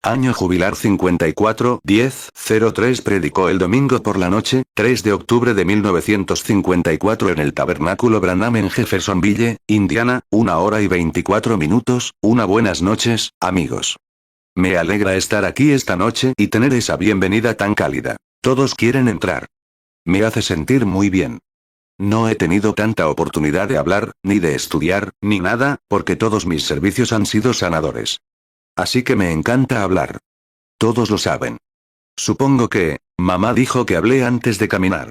Año jubilar 54-10-03. Predicó el domingo por la noche, 3 de octubre de 1954 en el Tabernáculo Branham en Jeffersonville, Indiana, 1 hora y 24 minutos. Una buenas noches, amigos. Me alegra estar aquí esta noche y tener esa bienvenida tan cálida. Todos quieren entrar. Me hace sentir muy bien. No he tenido tanta oportunidad de hablar, ni de estudiar, ni nada, porque todos mis servicios han sido sanadores. Así que me encanta hablar. Todos lo saben. Supongo que, mamá dijo que hablé antes de caminar.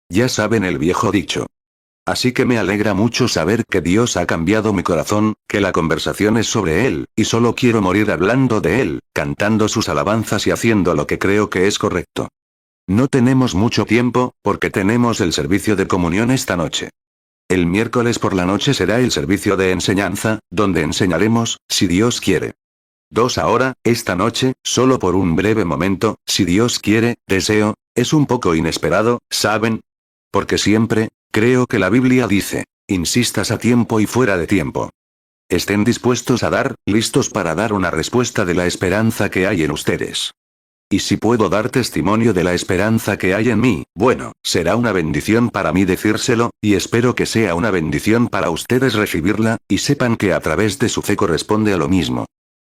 Ya saben el viejo dicho. Así que me alegra mucho saber que Dios ha cambiado mi corazón, que la conversación es sobre Él, y solo quiero morir hablando de Él, cantando sus alabanzas y haciendo lo que creo que es correcto. No tenemos mucho tiempo, porque tenemos el servicio de comunión esta noche. El miércoles por la noche será el servicio de enseñanza, donde enseñaremos, si Dios quiere. 2 ahora, esta noche, solo por un breve momento, si Dios quiere, deseo, es un poco inesperado, ¿saben? Porque siempre, creo que la Biblia dice, insistas a tiempo y fuera de tiempo. Estén dispuestos a dar, listos para dar una respuesta de la esperanza que hay en ustedes. Y si puedo dar testimonio de la esperanza que hay en mí, bueno, será una bendición para mí decírselo, y espero que sea una bendición para ustedes recibirla, y sepan que a través de su fe corresponde a lo mismo.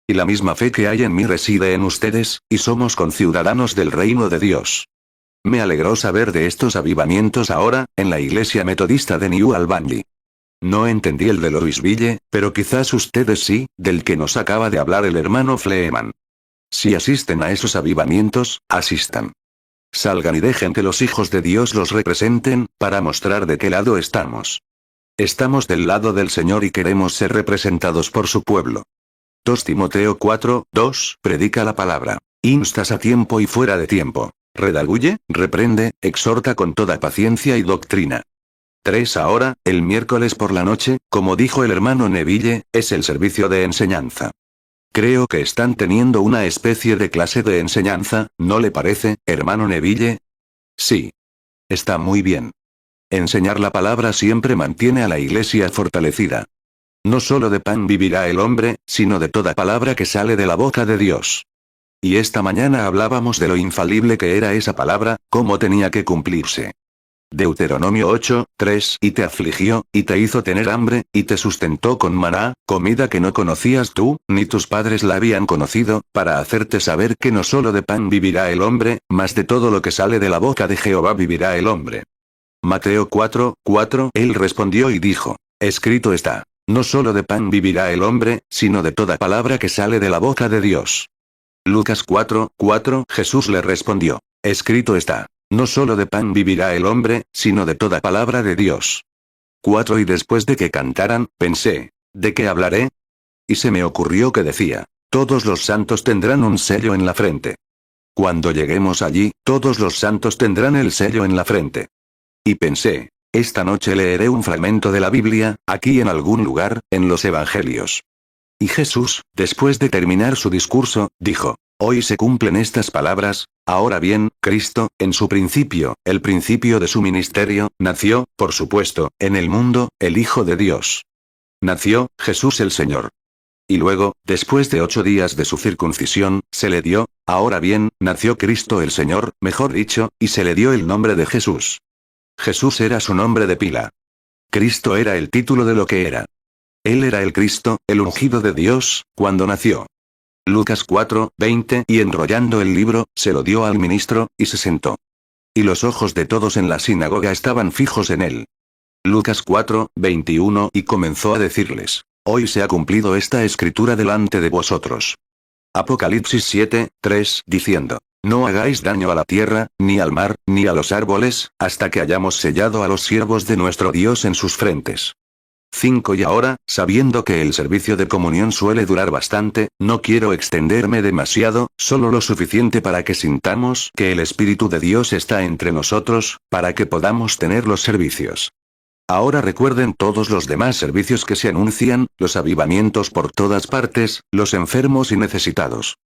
Y la misma fe que hay en mí reside en ustedes, y somos conciudadanos del reino de Dios. Me alegró saber de estos avivamientos ahora, en la iglesia metodista de New Albany. No entendí el de Louisville, pero quizás ustedes sí, del que nos acaba de hablar el hermano Fleeman. Si asisten a esos avivamientos, asistan. Salgan y dejen que los hijos de Dios los representen, para mostrar de qué lado estamos. Estamos del lado del Señor y queremos ser representados por su pueblo. 2 Timoteo 4:2 predica la palabra. Instas a tiempo y fuera de tiempo. Redarguye, reprende, exhorta con toda paciencia y doctrina. 3 ahora, el miércoles por la noche, como dijo el hermano Neville, es el servicio de enseñanza. Creo que están teniendo una especie de clase de enseñanza, ¿no le parece, hermano Neville? Sí. Está muy bien. Enseñar la palabra siempre mantiene a la iglesia fortalecida. No solo de pan vivirá el hombre, sino de toda palabra que sale de la boca de Dios. Y esta mañana hablábamos de lo infalible que era esa palabra, cómo tenía que cumplirse. Deuteronomio 8:3 y te afligió, y te hizo tener hambre, y te sustentó con maná, comida que no conocías tú, ni tus padres la habían conocido, para hacerte saber que no solo de pan vivirá el hombre, mas de todo lo que sale de la boca de Jehová vivirá el hombre. Mateo 4:4 Él respondió y dijo, escrito está. No solo de pan vivirá el hombre, sino de toda palabra que sale de la boca de Dios. Lucas 4:4 Jesús le respondió, escrito está, no solo de pan vivirá el hombre, sino de toda palabra de Dios. 4 Y después de que cantaran, pensé, ¿de qué hablaré? Y se me ocurrió que decía, todos los santos tendrán un sello en la frente. Cuando lleguemos allí, todos los santos tendrán el sello en la frente. Y pensé, esta noche leeré un fragmento de la Biblia, aquí en algún lugar, en los Evangelios. Y Jesús, después de terminar su discurso, dijo, hoy se cumplen estas palabras. Ahora bien, Cristo, en su principio, el principio de su ministerio, nació, por supuesto, en el mundo, el Hijo de Dios. Nació, Jesús el Señor. Y luego, después de 8 días de su circuncisión, se le dio, ahora bien, nació Cristo el Señor, mejor dicho, y se le dio el nombre de Jesús. Jesús era su nombre de pila. Cristo era el título de lo que era. Él era el Cristo, el ungido de Dios, cuando nació. Lucas 4:20 y enrollando el libro, se lo dio al ministro, y se sentó. Y los ojos de todos en la sinagoga estaban fijos en él. Lucas 4:21 y comenzó a decirles, hoy se ha cumplido esta escritura delante de vosotros. Apocalipsis 7:3 diciendo, no hagáis daño a la tierra, ni al mar, ni a los árboles, hasta que hayamos sellado a los siervos de nuestro Dios en sus frentes. 5 Y ahora, sabiendo que el servicio de comunión suele durar bastante, no quiero extenderme demasiado, solo lo suficiente para que sintamos que el Espíritu de Dios está entre nosotros, para que podamos tener los servicios. Ahora recuerden todos los demás servicios que se anuncian, los avivamientos por todas partes, los enfermos y necesitados.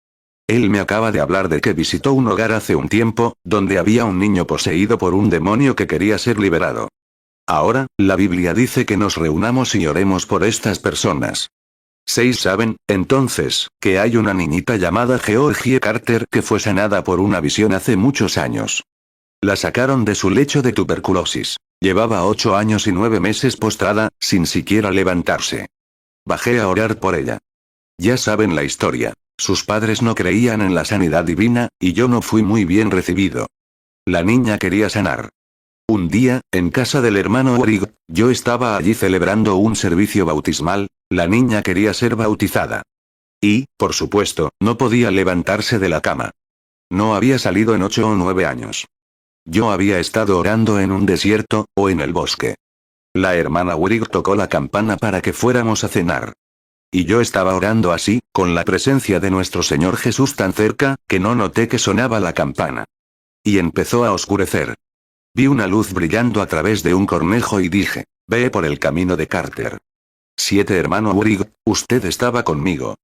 Él me acaba de hablar de que visitó un hogar hace un tiempo, donde había un niño poseído por un demonio que quería ser liberado. Ahora, la Biblia dice que nos reunamos y oremos por estas personas. 6 saben, entonces, que hay una niñita llamada Georgie Carter que fue sanada por una visión hace muchos años. La sacaron de su lecho de tuberculosis. Llevaba 8 años y 9 meses postrada, sin siquiera levantarse. Bajé a orar por ella. Ya saben la historia. Sus padres no creían en la sanidad divina, y yo no fui muy bien recibido. La niña quería sanar. Un día, en casa del hermano Origo, yo estaba allí celebrando un servicio bautismal, la niña quería ser bautizada. Y, por supuesto, no podía levantarse de la cama. No había salido en 8 o 9 años. Yo había estado orando en un desierto, o en el bosque. La hermana Wirig tocó la campana para que fuéramos a cenar. Y yo estaba orando así, con la presencia de nuestro Señor Jesús tan cerca, que no noté que sonaba la campana. Y empezó a oscurecer. Vi una luz brillando a través de un cornejo y dije, ve por el camino de Carter. 7 Hermano Wirig, usted estaba conmigo.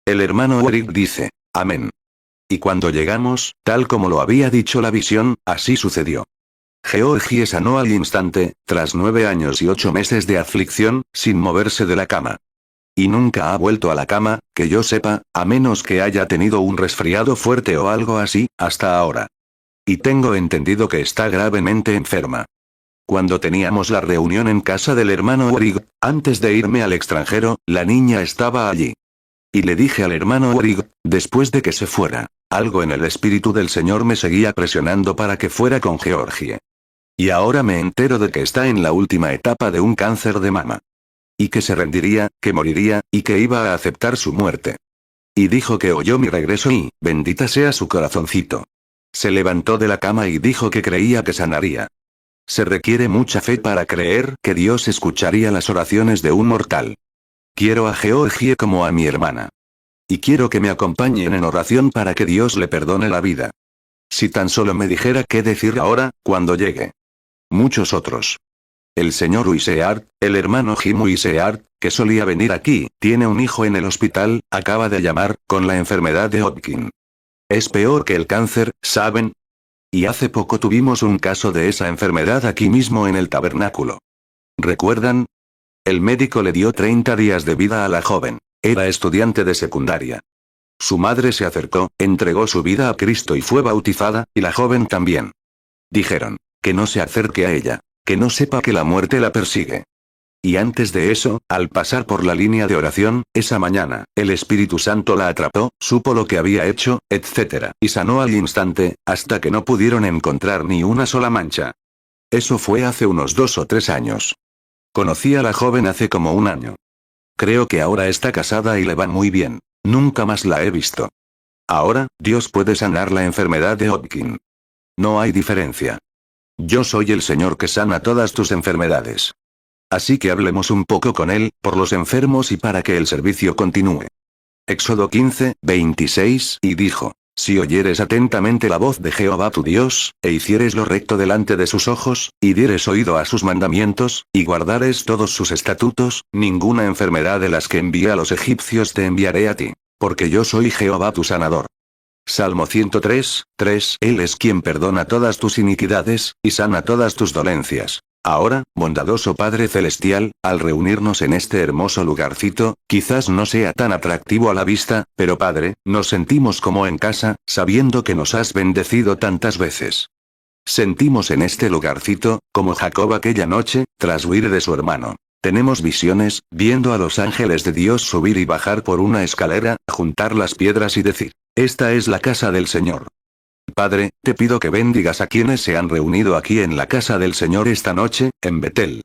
El hermano Wirig dice, amén. Y cuando llegamos, tal como lo había dicho la visión, así sucedió. Georgie sanó al instante, tras 9 años y 8 meses de aflicción, sin moverse de la cama. Y nunca ha vuelto a la cama, que yo sepa, a menos que haya tenido un resfriado fuerte o algo así, hasta ahora. Y tengo entendido que está gravemente enferma. Cuando teníamos la reunión en casa del hermano Wirig, antes de irme al extranjero, la niña estaba allí. Y le dije al hermano Wirig, después de que se fuera, algo en el espíritu del Señor me seguía presionando para que fuera con Georgie. Y ahora me entero de que está en la última etapa de un cáncer de mama. Y que se rendiría, que moriría, y que iba a aceptar su muerte. Y dijo que oyó mi regreso y, bendita sea su corazoncito. Se levantó de la cama y dijo que creía que sanaría. Se requiere mucha fe para creer que Dios escucharía las oraciones de un mortal. Quiero a Georgie como a mi hermana. Y quiero que me acompañen en oración para que Dios le perdone la vida. Si tan solo me dijera qué decir ahora, cuando llegue. Muchos otros. El señor Uiseart, el hermano Jim Uiseart, que solía venir aquí, tiene un hijo en el hospital, acaba de llamar, con la enfermedad de Hodgkin. Es peor que el cáncer, ¿saben? Y hace poco tuvimos un caso de esa enfermedad aquí mismo en el tabernáculo. ¿Recuerdan? El médico le dio 30 días de vida a la joven. Era estudiante de secundaria. Su madre se acercó, entregó su vida a Cristo y fue bautizada, y la joven también. Dijeron, que no se acerque a ella, que no sepa que la muerte la persigue. Y antes de eso, al pasar por la línea de oración, esa mañana, el Espíritu Santo la atrapó, supo lo que había hecho, etc. Y sanó al instante, hasta que no pudieron encontrar ni una sola mancha. Eso fue hace unos 2 o 3 años. Conocí a la joven hace como un año. Creo que ahora está casada y le va muy bien. Nunca más la he visto. Ahora, Dios puede sanar la enfermedad de Hodgkin. No hay diferencia. Yo soy el Señor que sana todas tus enfermedades. Así que hablemos un poco con Él, por los enfermos y para que el servicio continúe. Éxodo 15, 26, y dijo, si oyeres atentamente la voz de Jehová tu Dios, e hicieres lo recto delante de sus ojos, y dieres oído a sus mandamientos, y guardares todos sus estatutos, ninguna enfermedad de las que envié a los egipcios te enviaré a ti, porque yo soy Jehová tu sanador. Salmo 103, 3. Él es quien perdona todas tus iniquidades, y sana todas tus dolencias. Ahora, bondadoso Padre Celestial, al reunirnos en este hermoso lugarcito, quizás no sea tan atractivo a la vista, pero Padre, nos sentimos como en casa, sabiendo que nos has bendecido tantas veces. Sentimos en este lugarcito, como Jacob aquella noche, tras huir de su hermano. Tenemos visiones, viendo a los ángeles de Dios subir y bajar por una escalera, juntar las piedras y decir, esta es la casa del Señor. Padre, te pido que bendigas a quienes se han reunido aquí en la casa del Señor esta noche, en Betel.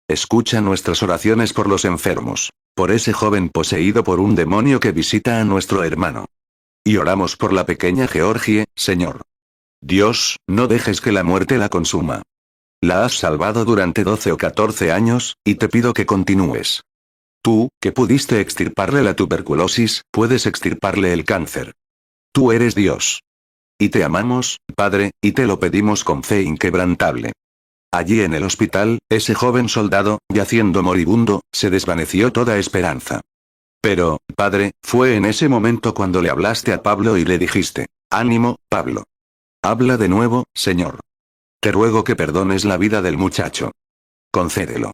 Escucha nuestras oraciones por los enfermos, por ese joven poseído por un demonio que visita a nuestro hermano. Y oramos por la pequeña Georgie, Señor. Dios, no dejes que la muerte la consuma. La has salvado durante 12 o 14 años, y te pido que continúes. Tú, que pudiste extirparle la tuberculosis, puedes extirparle el cáncer. Tú eres Dios. Y te amamos, Padre, y te lo pedimos con fe inquebrantable. Allí en el hospital, ese joven soldado, yaciendo moribundo, se desvaneció toda esperanza. Pero, Padre, fue en ese momento cuando le hablaste a Pablo y le dijiste, ánimo, Pablo. Habla de nuevo, Señor. Te ruego que perdones la vida del muchacho. Concédelo.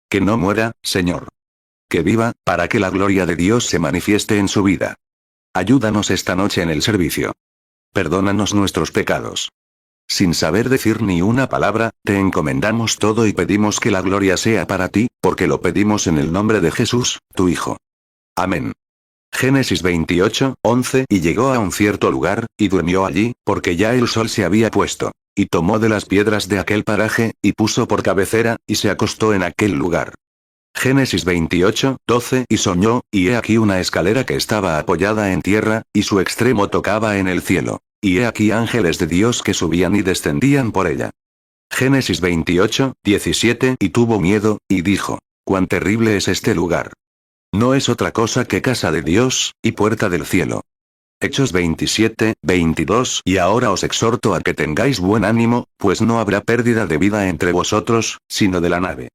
Que no muera, Señor. que viva, para que la gloria de Dios se manifieste en su vida. Ayúdanos esta noche en el servicio. Perdónanos nuestros pecados. Sin saber decir ni una palabra, te encomendamos todo y pedimos que la gloria sea para ti, porque lo pedimos en el nombre de Jesús, tu Hijo. Amén. Génesis 28, 11. Y llegó a un cierto lugar, y durmió allí, porque ya el sol se había puesto. Y tomó de las piedras de aquel paraje, y puso por cabecera, y se acostó en aquel lugar. Génesis 28, 12. Y soñó, y he aquí una escalera que estaba apoyada en tierra, y su extremo tocaba en el cielo. Y he aquí ángeles de Dios que subían y descendían por ella. Génesis 28, 17. Y tuvo miedo, y dijo: «Cuán terrible es este lugar. No es otra cosa que casa de Dios, y puerta del cielo». Hechos 27, 22. Y ahora os exhorto a que tengáis buen ánimo, pues no habrá pérdida de vida entre vosotros, sino de la nave.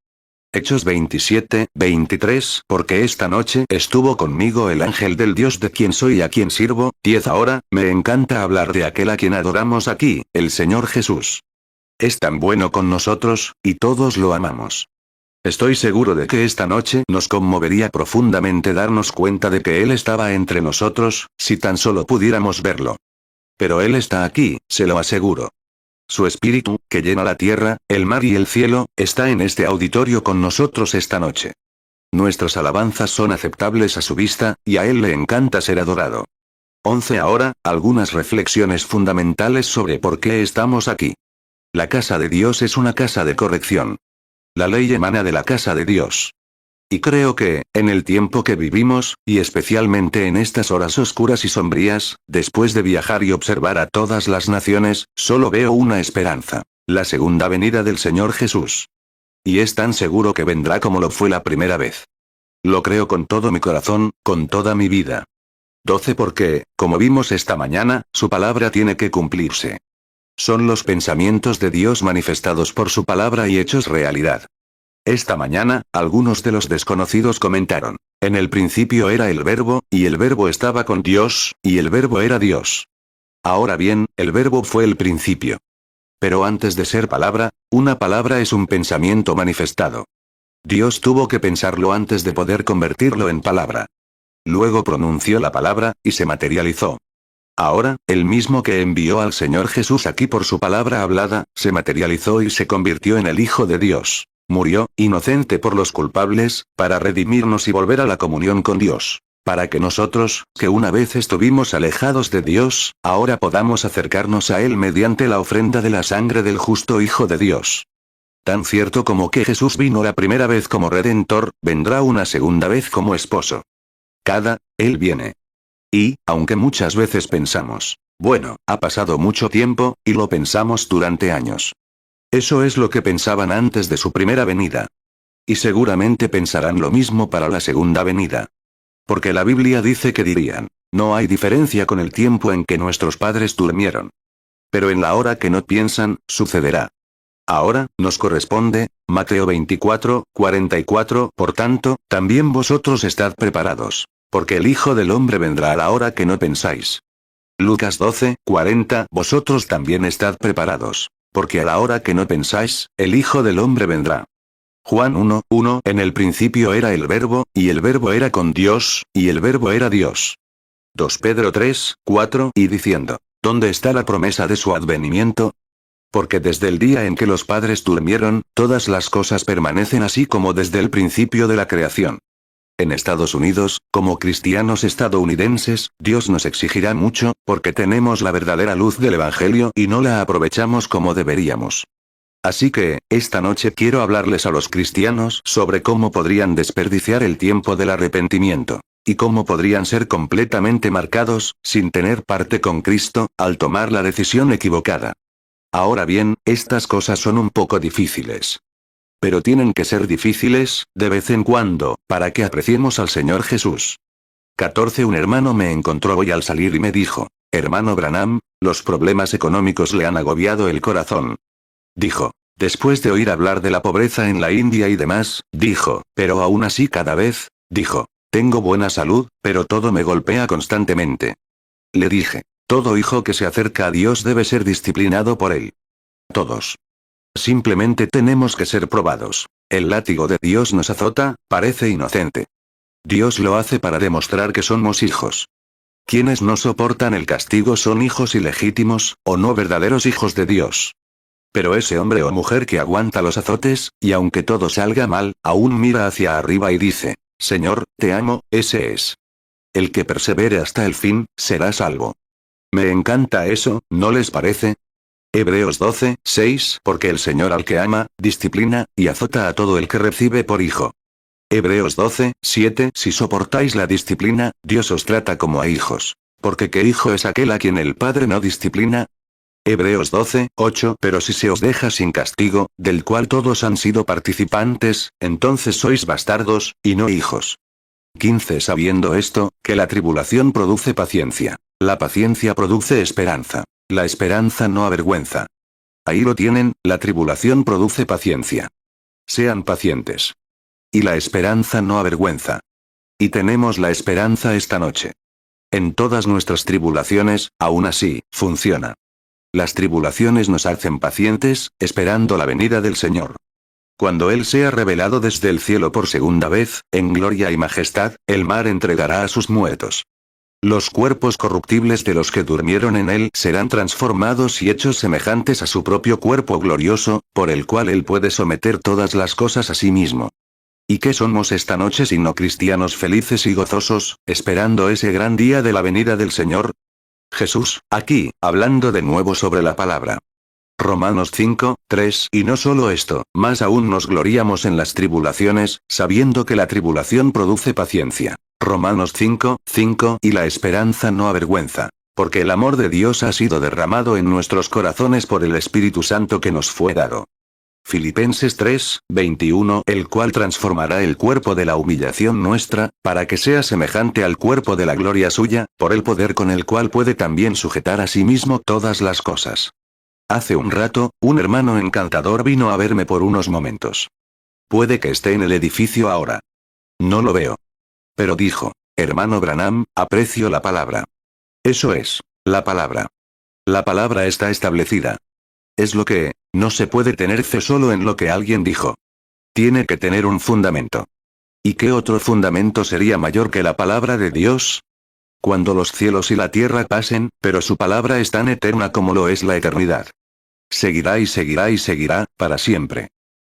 Hechos 27, 23. Porque esta noche estuvo conmigo el ángel del Dios de quien soy y a quien sirvo. 10. Ahora, me encanta hablar de aquel a quien adoramos aquí, el Señor Jesús. Es tan bueno con nosotros, y todos lo amamos. Estoy seguro de que esta noche nos conmovería profundamente darnos cuenta de que Él estaba entre nosotros, si tan solo pudiéramos verlo. Pero Él está aquí, se lo aseguro. Su espíritu, que llena la tierra, el mar y el cielo, está en este auditorio con nosotros esta noche. Nuestras alabanzas son aceptables a su vista, y a Él le encanta ser adorado. 11. Ahora, algunas reflexiones fundamentales sobre por qué estamos aquí. La casa de Dios es una casa de corrección. La ley emana de la casa de Dios. Y creo que, en el tiempo que vivimos, y especialmente en estas horas oscuras y sombrías, después de viajar y observar a todas las naciones, solo veo una esperanza: la segunda venida del Señor Jesús. Y es tan seguro que vendrá como lo fue la primera vez. Lo creo con todo mi corazón, con toda mi vida. 12. Porque, como vimos esta mañana, su palabra tiene que cumplirse. Son los pensamientos de Dios manifestados por su palabra y hechos realidad. Esta mañana, algunos de los desconocidos comentaron: en el principio era el Verbo, y el Verbo estaba con Dios, y el Verbo era Dios. Ahora bien, el Verbo fue el principio. Pero antes de ser palabra, una palabra es un pensamiento manifestado. Dios tuvo que pensarlo antes de poder convertirlo en palabra. Luego pronunció la palabra, y se materializó. Ahora, el mismo que envió al Señor Jesús aquí por su palabra hablada, se materializó y se convirtió en el Hijo de Dios. Murió, inocente por los culpables, para redimirnos y volver a la comunión con Dios. Para que nosotros, que una vez estuvimos alejados de Dios, ahora podamos acercarnos a Él mediante la ofrenda de la sangre del justo Hijo de Dios. Tan cierto como que Jesús vino la primera vez como Redentor, vendrá una segunda vez como esposo. Él viene. Y, aunque muchas veces pensamos: bueno, ha pasado mucho tiempo, y lo pensamos durante años. Eso es lo que pensaban antes de su primera venida. Y seguramente pensarán lo mismo para la segunda venida. Porque la Biblia dice que dirían: no hay diferencia con el tiempo en que nuestros padres durmieron. Pero en la hora que no piensan, sucederá. Ahora, nos corresponde, Mateo 24, 44, por tanto, también vosotros estad preparados. Porque el Hijo del Hombre vendrá a la hora que no pensáis. Lucas 12, 40. Vosotros también estad preparados. Porque a la hora que no pensáis, el Hijo del Hombre vendrá. Juan 1, 1. En el principio era el Verbo, y el Verbo era con Dios, y el Verbo era Dios. 2 Pedro 3, 4. Y diciendo: ¿dónde está la promesa de su advenimiento? Porque desde el día en que los padres durmieron, todas las cosas permanecen así como desde el principio de la creación. En Estados Unidos, como cristianos estadounidenses, Dios nos exigirá mucho, porque tenemos la verdadera luz del Evangelio y no la aprovechamos como deberíamos. Así que, esta noche quiero hablarles a los cristianos sobre cómo podrían desperdiciar el tiempo del arrepentimiento, y cómo podrían ser completamente marcados, sin tener parte con Cristo, al tomar la decisión equivocada. Ahora bien, estas cosas son un poco difíciles. Pero tienen que ser difíciles, de vez en cuando, para que apreciemos al Señor Jesús. 14. Un hermano me encontró hoy al salir y me dijo: hermano Branham, los problemas económicos le han agobiado el corazón. Dijo, después de oír hablar de la pobreza en la India y demás, dijo, pero aún así cada vez, dijo, tengo buena salud, pero todo me golpea constantemente. Le dije, todo hijo que se acerca a Dios debe ser disciplinado por Él. Todos. Simplemente tenemos que ser probados. El látigo de Dios nos azota, parece inocente. Dios lo hace para demostrar que somos hijos. Quienes no soportan el castigo son hijos ilegítimos, o no verdaderos hijos de Dios. Pero ese hombre o mujer que aguanta los azotes, y aunque todo salga mal, aún mira hacia arriba y dice, Señor, te amo, ese es. El que persevere hasta el fin, será salvo. Me encanta eso, ¿no les parece? Hebreos 12, 6, porque el Señor al que ama, disciplina, y azota a todo el que recibe por hijo. Hebreos 12, 7, si soportáis la disciplina, Dios os trata como a hijos. Porque ¿qué hijo es aquel a quien el Padre no disciplina? Hebreos 12, 8, pero si se os deja sin castigo, del cual todos han sido participantes, entonces sois bastardos, y no hijos. 15 sabiendo esto, que la tribulación produce paciencia. La paciencia produce esperanza. La esperanza no avergüenza. Ahí lo tienen, la tribulación produce paciencia. Sean pacientes. Y la esperanza no avergüenza. Y tenemos la esperanza esta noche. En todas nuestras tribulaciones, aún así, funciona. Las tribulaciones nos hacen pacientes, esperando la venida del Señor. Cuando Él sea revelado desde el cielo por segunda vez, en gloria y majestad, el mar entregará a sus muertos. Los cuerpos corruptibles de los que durmieron en Él serán transformados y hechos semejantes a su propio cuerpo glorioso, por el cual Él puede someter todas las cosas a sí mismo. ¿Y qué somos esta noche sino cristianos felices y gozosos, esperando ese gran día de la venida del Señor? Jesús, aquí, hablando de nuevo sobre la palabra. Romanos 5, 3, y no solo esto, más aún nos gloriamos en las tribulaciones, sabiendo que la tribulación produce paciencia. Romanos 5, 5, y la esperanza no avergüenza. Porque el amor de Dios ha sido derramado en nuestros corazones por el Espíritu Santo que nos fue dado. Filipenses 3, 21, el cual transformará el cuerpo de la humillación nuestra, para que sea semejante al cuerpo de la gloria suya, por el poder con el cual puede también sujetar a sí mismo todas las cosas. Hace un rato, un hermano encantador vino a verme por unos momentos. Puede que esté en el edificio ahora. No lo veo. Pero dijo, hermano Branham, aprecio la palabra. Eso es, la palabra. La palabra está establecida. Es lo que, no se puede tener fe solo en lo que alguien dijo. Tiene que tener un fundamento. ¿Y qué otro fundamento sería mayor que la palabra de Dios? Cuando los cielos y la tierra pasen, pero su palabra es tan eterna como lo es la eternidad. Seguirá y seguirá y seguirá, para siempre.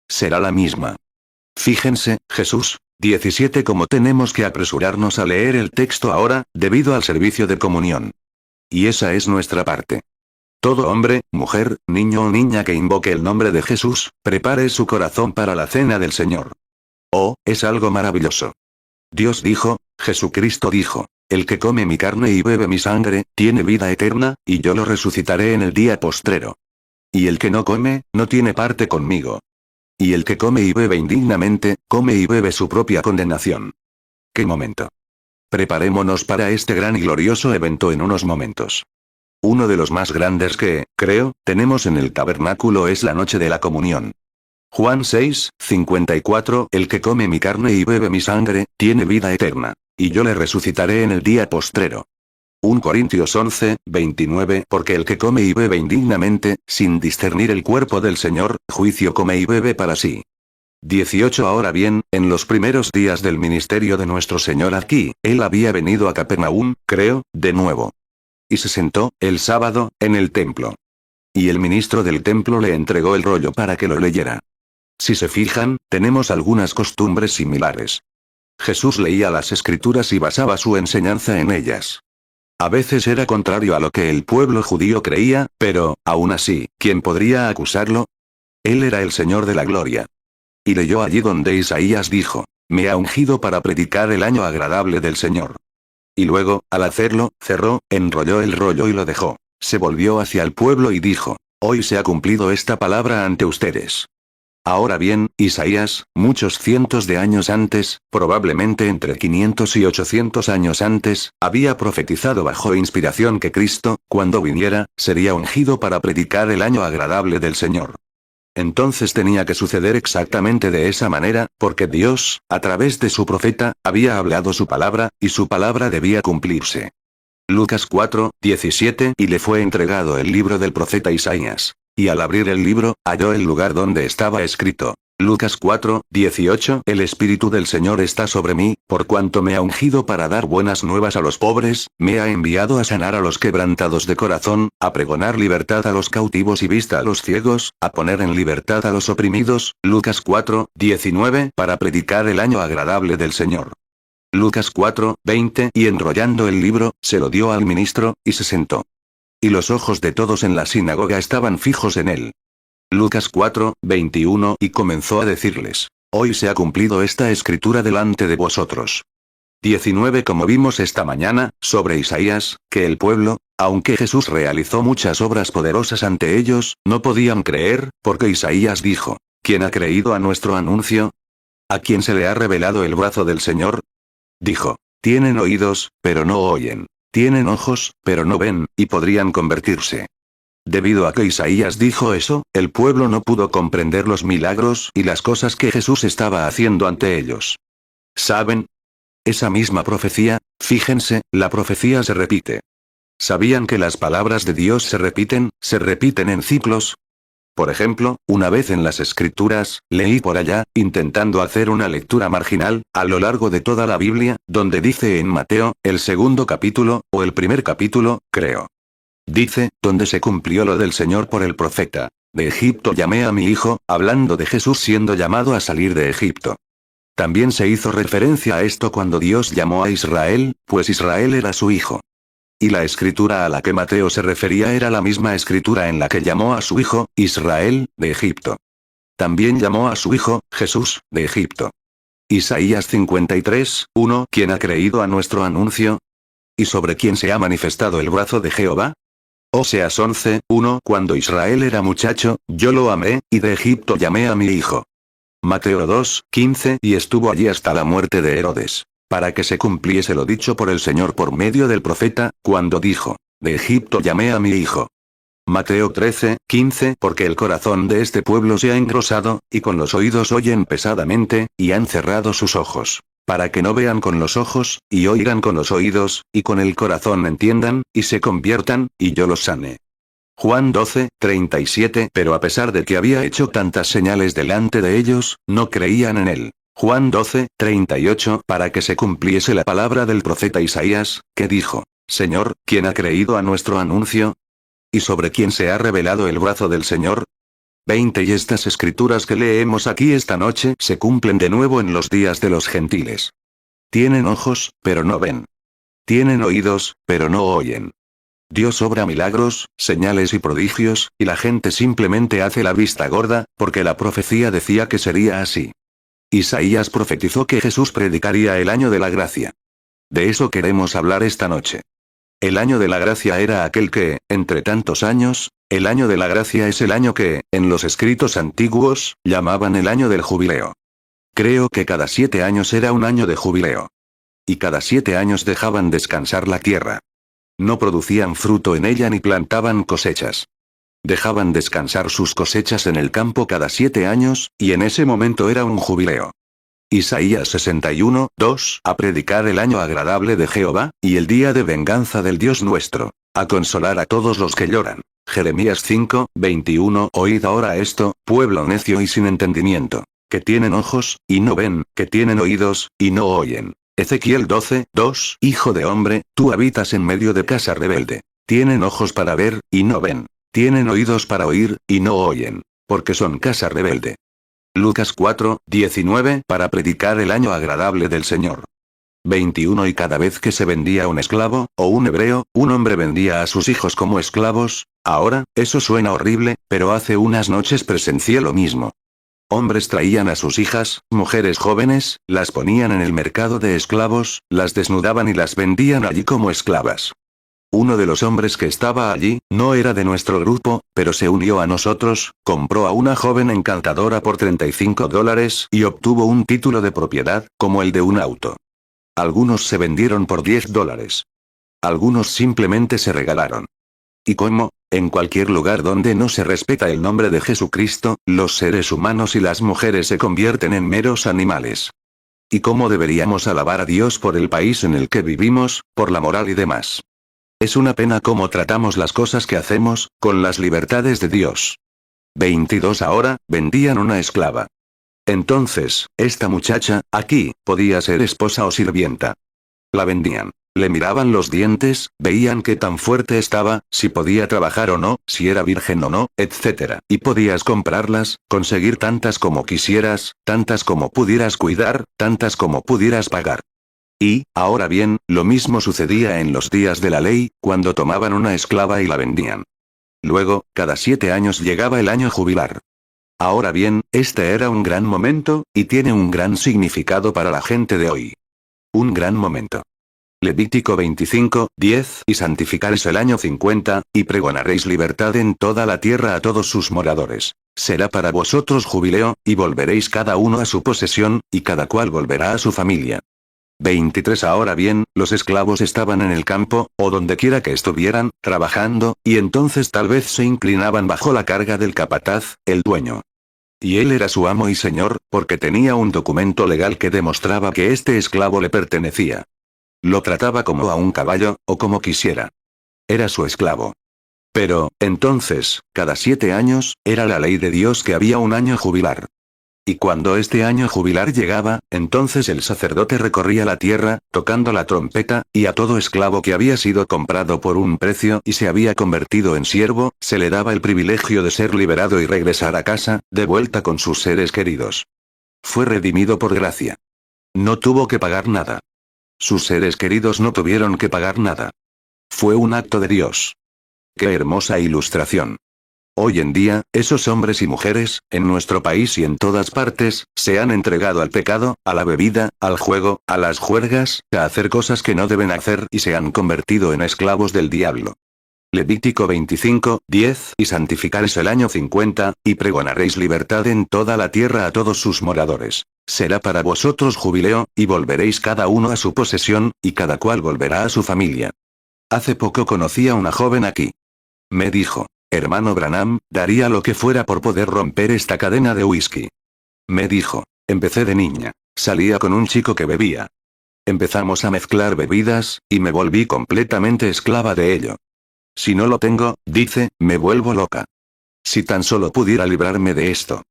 Será la misma. Fíjense, Jesús, 17 como tenemos que apresurarnos a leer el texto ahora, debido al servicio de comunión. Y esa es nuestra parte. Todo hombre, mujer, niño o niña que invoque el nombre de Jesús, prepare su corazón para la cena del Señor. Oh, es algo maravilloso. Dios dijo, Jesucristo dijo, el que come mi carne y bebe mi sangre, tiene vida eterna, y yo lo resucitaré en el día postrero. Y el que no come, no tiene parte conmigo. Y el que come y bebe indignamente, come y bebe su propia condenación. ¡Qué momento! Preparémonos para este gran y glorioso evento en unos momentos. Uno de los más grandes que, creo, tenemos en el tabernáculo es la noche de la comunión. Juan 6, 54, el que come mi carne y bebe mi sangre, tiene vida eterna. Y yo le resucitaré en el día postrero. 1 Corintios 11, 29, porque el que come y bebe indignamente, sin discernir el cuerpo del Señor, juicio come y bebe para sí. 18 Ahora bien, en los primeros días del ministerio de nuestro Señor aquí, Él había venido a Capernaum, creo, de nuevo. Y se sentó, el sábado, en el templo. Y el ministro del templo le entregó el rollo para que lo leyera. Si se fijan, tenemos algunas costumbres similares. Jesús leía las escrituras y basaba su enseñanza en ellas. A veces era contrario a lo que el pueblo judío creía, pero, aún así, ¿quién podría acusarlo? Él era el Señor de la gloria. Y leyó allí donde Isaías dijo, me ha ungido para predicar el año agradable del Señor. Y luego, al hacerlo, cerró, enrolló el rollo y lo dejó. Se volvió hacia el pueblo y dijo, hoy se ha cumplido esta palabra ante ustedes. Ahora bien, Isaías, muchos cientos de años antes, probablemente entre 500 y 800 años antes, había profetizado bajo inspiración que Cristo, cuando viniera, sería ungido para predicar el año agradable del Señor. Entonces tenía que suceder exactamente de esa manera, porque Dios, a través de su profeta, había hablado su palabra, y su palabra debía cumplirse. Lucas 4, 17 Y le fue entregado el libro del profeta Isaías. Y al abrir el libro, halló el lugar donde estaba escrito, Lucas 4:18 El Espíritu del Señor está sobre mí, por cuanto me ha ungido para dar buenas nuevas a los pobres, me ha enviado a sanar a los quebrantados de corazón, a pregonar libertad a los cautivos y vista a los ciegos, a poner en libertad a los oprimidos. Lucas 4:19 Para predicar el año agradable del Señor. Lucas 4:20 Y enrollando el libro, se lo dio al ministro, y se sentó. Y los ojos de todos en la sinagoga estaban fijos en él. Lucas 4:21 Y comenzó a decirles: Hoy se ha cumplido esta escritura delante de vosotros. 19 Como vimos esta mañana, sobre Isaías, que el pueblo, aunque Jesús realizó muchas obras poderosas ante ellos, no podían creer, porque Isaías dijo: ¿Quién ha creído a nuestro anuncio? ¿A quién se le ha revelado el brazo del Señor? Dijo: Tienen oídos, pero no oyen. Tienen ojos, pero no ven, y podrían convertirse. Debido a que Isaías dijo eso, el pueblo no pudo comprender los milagros y las cosas que Jesús estaba haciendo ante ellos. ¿Saben? Esa misma profecía, fíjense, la profecía se repite. ¿Sabían que las palabras de Dios se repiten en ciclos? Por ejemplo, una vez en las Escrituras, leí por allá, intentando hacer una lectura marginal, a lo largo de toda la Biblia, donde dice en Mateo, el segundo capítulo, o el primer capítulo, creo. Dice, donde se cumplió lo del Señor por el profeta: de Egipto llamé a mi hijo, hablando de Jesús siendo llamado a salir de Egipto. También se hizo referencia a esto cuando Dios llamó a Israel, pues Israel era su hijo. Y la escritura a la que Mateo se refería era la misma escritura en la que llamó a su hijo, Israel, de Egipto. También llamó a su hijo, Jesús, de Egipto. Isaías 53:1 ¿Quién ha creído a nuestro anuncio? ¿Y sobre quién se ha manifestado el brazo de Jehová? Oseas 11:1 Cuando Israel era muchacho, yo lo amé, y de Egipto llamé a mi hijo. Mateo 2:15 Y estuvo allí hasta la muerte de Herodes, para que se cumpliese lo dicho por el Señor por medio del profeta, cuando dijo: de Egipto llamé a mi hijo. Mateo 13:15 Porque el corazón de este pueblo se ha engrosado, y con los oídos oyen pesadamente, y han cerrado sus ojos, para que no vean con los ojos, y oigan con los oídos, y con el corazón entiendan, y se conviertan, y yo los sane. Juan 12:37 Pero a pesar de que había hecho tantas señales delante de ellos, no creían en él. Juan 12:38 Para que se cumpliese la palabra del profeta Isaías, que dijo: Señor, ¿quién ha creído a nuestro anuncio? ¿Y sobre quién se ha revelado el brazo del Señor? 20 Y estas escrituras que leemos aquí esta noche se cumplen de nuevo en los días de los gentiles. Tienen ojos, pero no ven. Tienen oídos, pero no oyen. Dios obra milagros, señales y prodigios, y la gente simplemente hace la vista gorda, porque la profecía decía que sería así. Isaías profetizó que Jesús predicaría el año de la gracia. De eso queremos hablar esta noche. El año de la gracia era aquel que, entre tantos años, el año de la gracia es el año que, en los escritos antiguos, llamaban el año del jubileo. Creo que cada 7 años era un año de jubileo. Y cada 7 años dejaban descansar la tierra. No producían fruto en ella ni plantaban cosechas. Dejaban descansar sus cosechas en el campo cada 7 años, y en ese momento era un jubileo. Isaías 61:2 A predicar el año agradable de Jehová, y el día de venganza del Dios nuestro, a consolar a todos los que lloran. Jeremías 5:21 Oíd ahora esto, pueblo necio y sin entendimiento, que tienen ojos, y no ven, que tienen oídos, y no oyen. Ezequiel 12:2 Hijo de hombre, tú habitas en medio de casa rebelde. Tienen ojos para ver, y no ven. Tienen oídos para oír, y no oyen, porque son casa rebelde. Lucas 4:19 Para predicar el año agradable del Señor. 21 Y cada vez que se vendía un esclavo, o un hebreo, un hombre vendía a sus hijos como esclavos. Ahora, eso suena horrible, pero hace unas noches presencié lo mismo. Hombres traían a sus hijas, mujeres jóvenes, las ponían en el mercado de esclavos, las desnudaban y las vendían allí como esclavas. Uno de los hombres que estaba allí, no era de nuestro grupo, pero se unió a nosotros, compró a una joven encantadora por $35 y obtuvo un título de propiedad, como el de un auto. Algunos se vendieron por $10. Algunos simplemente se regalaron. Y como, en cualquier lugar donde no se respeta el nombre de Jesucristo, los seres humanos y las mujeres se convierten en meros animales. ¿Y cómo deberíamos alabar a Dios por el país en el que vivimos, por la moral y demás? Es una pena cómo tratamos las cosas que hacemos, con las libertades de Dios. 22 Ahora, vendían una esclava. Entonces, esta muchacha, aquí, podía ser esposa o sirvienta. La vendían. Le miraban los dientes, veían qué tan fuerte estaba, si podía trabajar o no, si era virgen o no, etc. Y podías comprarlas, conseguir tantas como quisieras, tantas como pudieras cuidar, tantas como pudieras pagar. Y, ahora bien, lo mismo sucedía en los días de la ley, cuando tomaban una esclava y la vendían. Luego, cada 7 años llegaba el año jubilar. Ahora bien, este era un gran momento, y tiene un gran significado para la gente de hoy. Un gran momento. Levítico 25, 10, y santificaréis el año 50, y pregonaréis libertad en toda la tierra a todos sus moradores. Será para vosotros jubileo, y volveréis cada uno a su posesión, y cada cual volverá a su familia. 23 Ahora bien, los esclavos estaban en el campo, o donde quiera que estuvieran, trabajando, y entonces tal vez se inclinaban bajo la carga del capataz, el dueño. Y él era su amo y señor, porque tenía un documento legal que demostraba que este esclavo le pertenecía. Lo trataba como a un caballo, o como quisiera. Era su esclavo. Pero, entonces, cada 7 años, era la ley de Dios que había un año jubilar. Y cuando este año jubilar llegaba, entonces el sacerdote recorría la tierra, tocando la trompeta, y a todo esclavo que había sido comprado por un precio y se había convertido en siervo, se le daba el privilegio de ser liberado y regresar a casa, de vuelta con sus seres queridos. Fue redimido por gracia. No tuvo que pagar nada. Sus seres queridos no tuvieron que pagar nada. Fue un acto de Dios. ¡Qué hermosa ilustración! Hoy en día, esos hombres y mujeres, en nuestro país y en todas partes, se han entregado al pecado, a la bebida, al juego, a las juergas, a hacer cosas que no deben hacer y se han convertido en esclavos del diablo. Levítico 25, 10, y santificaréis el año 50, y pregonaréis libertad en toda la tierra a todos sus moradores. Será para vosotros jubileo, y volveréis cada uno a su posesión, y cada cual volverá a su familia. Hace poco conocí a una joven aquí. Me dijo, hermano Branham, daría lo que fuera por poder romper esta cadena de whisky. Me dijo, empecé de niña. Salía con un chico que bebía. Empezamos a mezclar bebidas, y me volví completamente esclava de ello. Si no lo tengo, dice, me vuelvo loca. Si tan solo pudiera librarme de esto.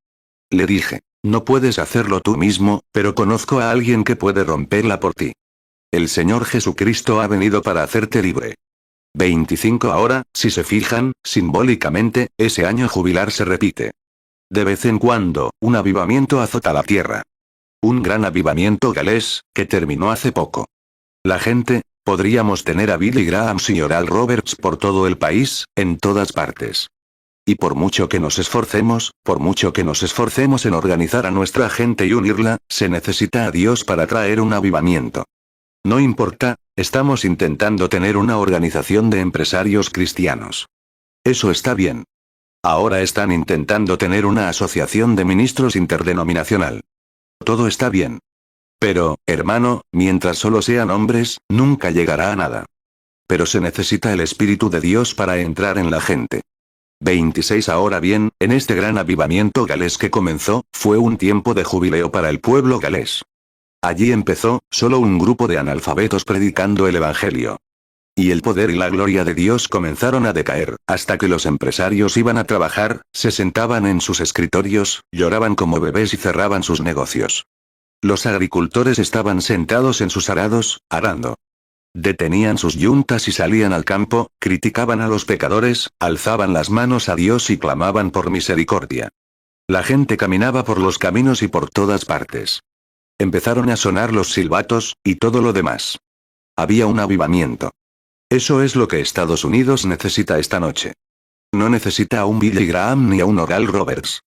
Le dije, no puedes hacerlo tú mismo, pero conozco a alguien que puede romperla por ti. El Señor Jesucristo ha venido para hacerte libre. 25 Ahora, si se fijan, simbólicamente, ese año jubilar se repite. De vez en cuando, un avivamiento azota la tierra. Un gran avivamiento galés, que terminó hace poco. La gente, podríamos tener a Billy Graham y Oral Roberts por todo el país, en todas partes. Y por mucho que nos esforcemos, en organizar a nuestra gente y unirla, se necesita a Dios para traer un avivamiento. No importa, estamos intentando tener una organización de empresarios cristianos. Eso está bien. Ahora están intentando tener una asociación de ministros interdenominacional. Todo está bien. Pero, hermano, mientras solo sean hombres, nunca llegará a nada. Pero se necesita el Espíritu de Dios para entrar en la gente. 26 Ahora bien, en este gran avivamiento galés que comenzó, fue un tiempo de jubileo para el pueblo galés. Allí empezó, solo un grupo de analfabetos predicando el Evangelio. Y el poder y la gloria de Dios comenzaron a decaer, hasta que los empresarios iban a trabajar, se sentaban en sus escritorios, lloraban como bebés y cerraban sus negocios. Los agricultores estaban sentados en sus arados, arando. Detenían sus yuntas y salían al campo, criticaban a los pecadores, alzaban las manos a Dios y clamaban por misericordia. La gente caminaba por los caminos y por todas partes. Empezaron a sonar los silbatos, y todo lo demás. Había un avivamiento. Eso es lo que Estados Unidos necesita esta noche. No necesita a un Billy Graham ni a un Oral Roberts.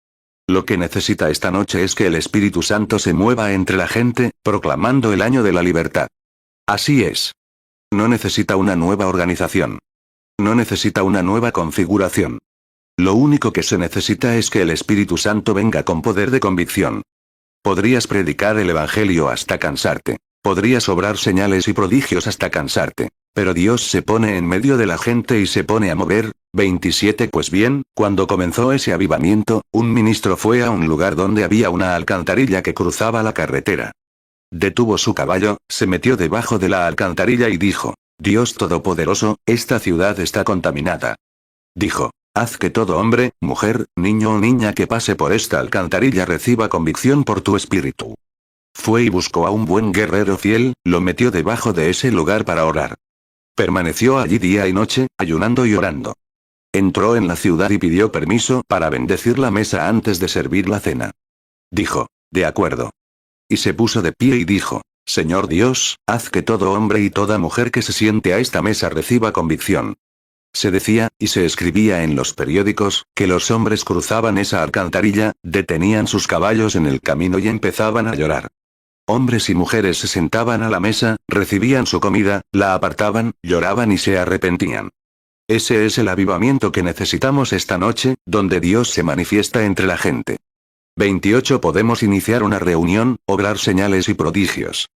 Lo que necesita esta noche es que el Espíritu Santo se mueva entre la gente, proclamando el año de la libertad. Así es. No necesita una nueva organización. No necesita una nueva configuración. Lo único que se necesita es que el Espíritu Santo venga con poder de convicción. Podrías predicar el Evangelio hasta cansarte. Podrías obrar señales y prodigios hasta cansarte. Pero Dios se pone en medio de la gente y se pone a mover. 27 Pues bien, cuando comenzó ese avivamiento, un ministro fue a un lugar donde había una alcantarilla que cruzaba la carretera. Detuvo su caballo, se metió debajo de la alcantarilla y dijo, Dios Todopoderoso, esta ciudad está contaminada. Dijo, haz que todo hombre, mujer, niño o niña que pase por esta alcantarilla reciba convicción por tu espíritu. Fue y buscó a un buen guerrero fiel, lo metió debajo de ese lugar para orar. Permaneció allí día y noche, ayunando y orando. Entró en la ciudad y pidió permiso para bendecir la mesa antes de servir la cena. Dijo, de acuerdo. Y se puso de pie y dijo, Señor Dios, haz que todo hombre y toda mujer que se siente a esta mesa reciba convicción. Se decía, y se escribía en los periódicos, que los hombres cruzaban esa alcantarilla, detenían sus caballos en el camino y empezaban a llorar. Hombres y mujeres se sentaban a la mesa, recibían su comida, la apartaban, lloraban y se arrepentían. Ese es el avivamiento que necesitamos esta noche, donde Dios se manifiesta entre la gente. 28 Podemos iniciar una reunión, obrar señales y prodigios.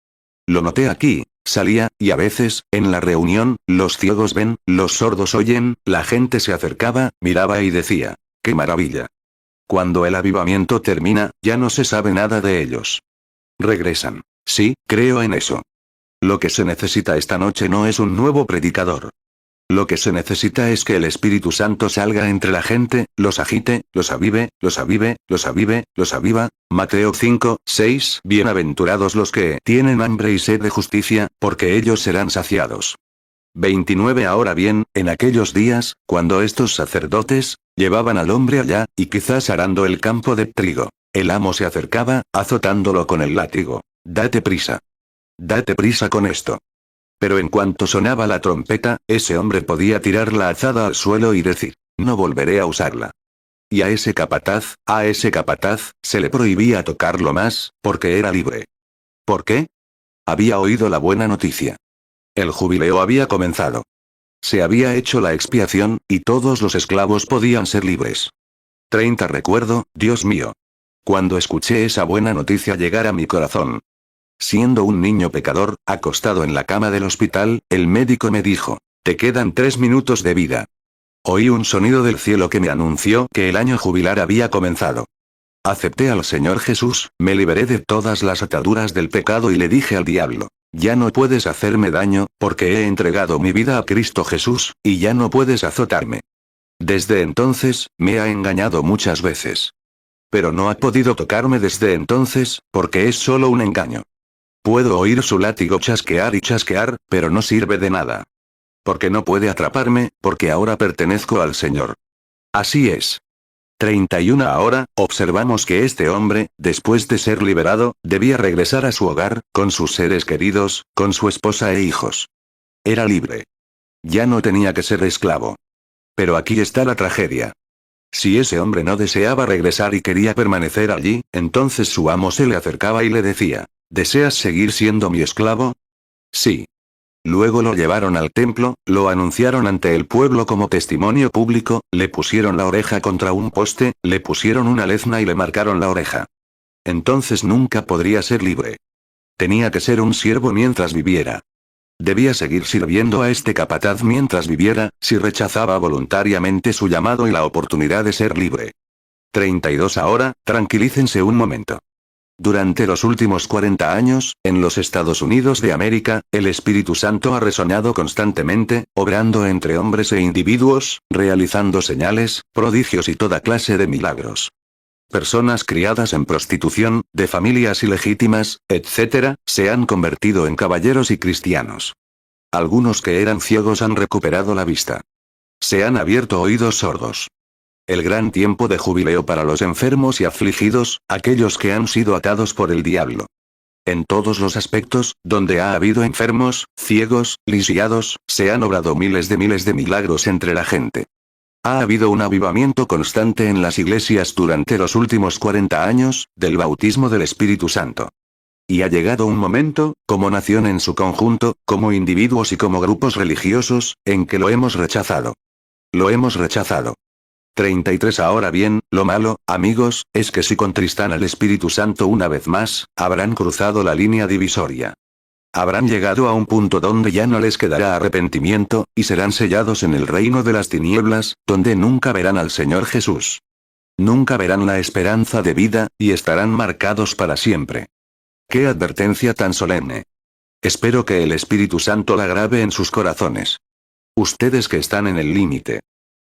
Lo noté aquí, salía, y a veces, en la reunión, los ciegos ven, los sordos oyen, la gente se acercaba, miraba y decía, ¡qué maravilla! Cuando el avivamiento termina, ya no se sabe nada de ellos. Regresan. Sí, creo en eso. Lo que se necesita esta noche no es un nuevo predicador. Lo que se necesita es que el Espíritu Santo salga entre la gente, los agite, los avive, los avive, los avive, los aviva. Mateo 5, 6 Bienaventurados los que tienen hambre y sed de justicia, porque ellos serán saciados. 29 Ahora bien, en aquellos días, cuando estos sacerdotes llevaban al hombre allá, y quizás arando el campo de trigo, el amo se acercaba, azotándolo con el látigo. Date prisa. Date prisa con esto. Pero en cuanto sonaba la trompeta, ese hombre podía tirar la azada al suelo y decir, no volveré a usarla. Y a ese capataz, se le prohibía tocarlo más, porque era libre. ¿Por qué? Había oído la buena noticia. El jubileo había comenzado. Se había hecho la expiación, y todos los esclavos podían ser libres. 30 Recuerdo, Dios mío. Cuando escuché esa buena noticia llegar a mi corazón. Siendo un niño pecador, acostado en la cama del hospital, el médico me dijo, te quedan 3 minutos de vida. Oí un sonido del cielo que me anunció que el año jubilar había comenzado. Acepté al Señor Jesús, me liberé de todas las ataduras del pecado y le dije al diablo, ya no puedes hacerme daño, porque he entregado mi vida a Cristo Jesús, y ya no puedes azotarme. Desde entonces, me ha engañado muchas veces. Pero no ha podido tocarme desde entonces, porque es solo un engaño. Puedo oír su látigo chasquear y chasquear, pero no sirve de nada. Porque no puede atraparme, porque ahora pertenezco al Señor. Así es. 31 Ahora, observamos que este hombre, después de ser liberado, debía regresar a su hogar, con sus seres queridos, con su esposa e hijos. Era libre. Ya no tenía que ser esclavo. Pero aquí está la tragedia. Si ese hombre no deseaba regresar y quería permanecer allí, entonces su amo se le acercaba y le decía, ¿deseas seguir siendo mi esclavo? Sí. Luego lo llevaron al templo, lo anunciaron ante el pueblo como testimonio público, le pusieron la oreja contra un poste, le pusieron una lezna y le marcaron la oreja. Entonces nunca podría ser libre. Tenía que ser un siervo mientras viviera. Debía seguir sirviendo a este capataz mientras viviera, si rechazaba voluntariamente su llamado y la oportunidad de ser libre. 32 Ahora, tranquilícense un momento. Durante los últimos 40 años, en los Estados Unidos de América, el Espíritu Santo ha resonado constantemente, obrando entre hombres e individuos, realizando señales, prodigios y toda clase de milagros. Personas criadas en prostitución, de familias ilegítimas, etc., se han convertido en caballeros y cristianos. Algunos que eran ciegos han recuperado la vista. Se han abierto oídos sordos. El gran tiempo de jubileo para los enfermos y afligidos, aquellos que han sido atados por el diablo. En todos los aspectos, donde ha habido enfermos, ciegos, lisiados, se han obrado miles de milagros entre la gente. Ha habido un avivamiento constante en las iglesias durante los últimos 40 años, del bautismo del Espíritu Santo. Y ha llegado un momento, como nación en su conjunto, como individuos y como grupos religiosos, en que lo hemos rechazado. Lo hemos rechazado. 33 Ahora bien, lo malo, amigos, es que si contristan al Espíritu Santo una vez más, habrán cruzado la línea divisoria. Habrán llegado a un punto donde ya no les quedará arrepentimiento, y serán sellados en el reino de las tinieblas, donde nunca verán al Señor Jesús. Nunca verán la esperanza de vida, y estarán marcados para siempre. ¡Qué advertencia tan solemne! Espero que el Espíritu Santo la grabe en sus corazones. Ustedes que están en el límite.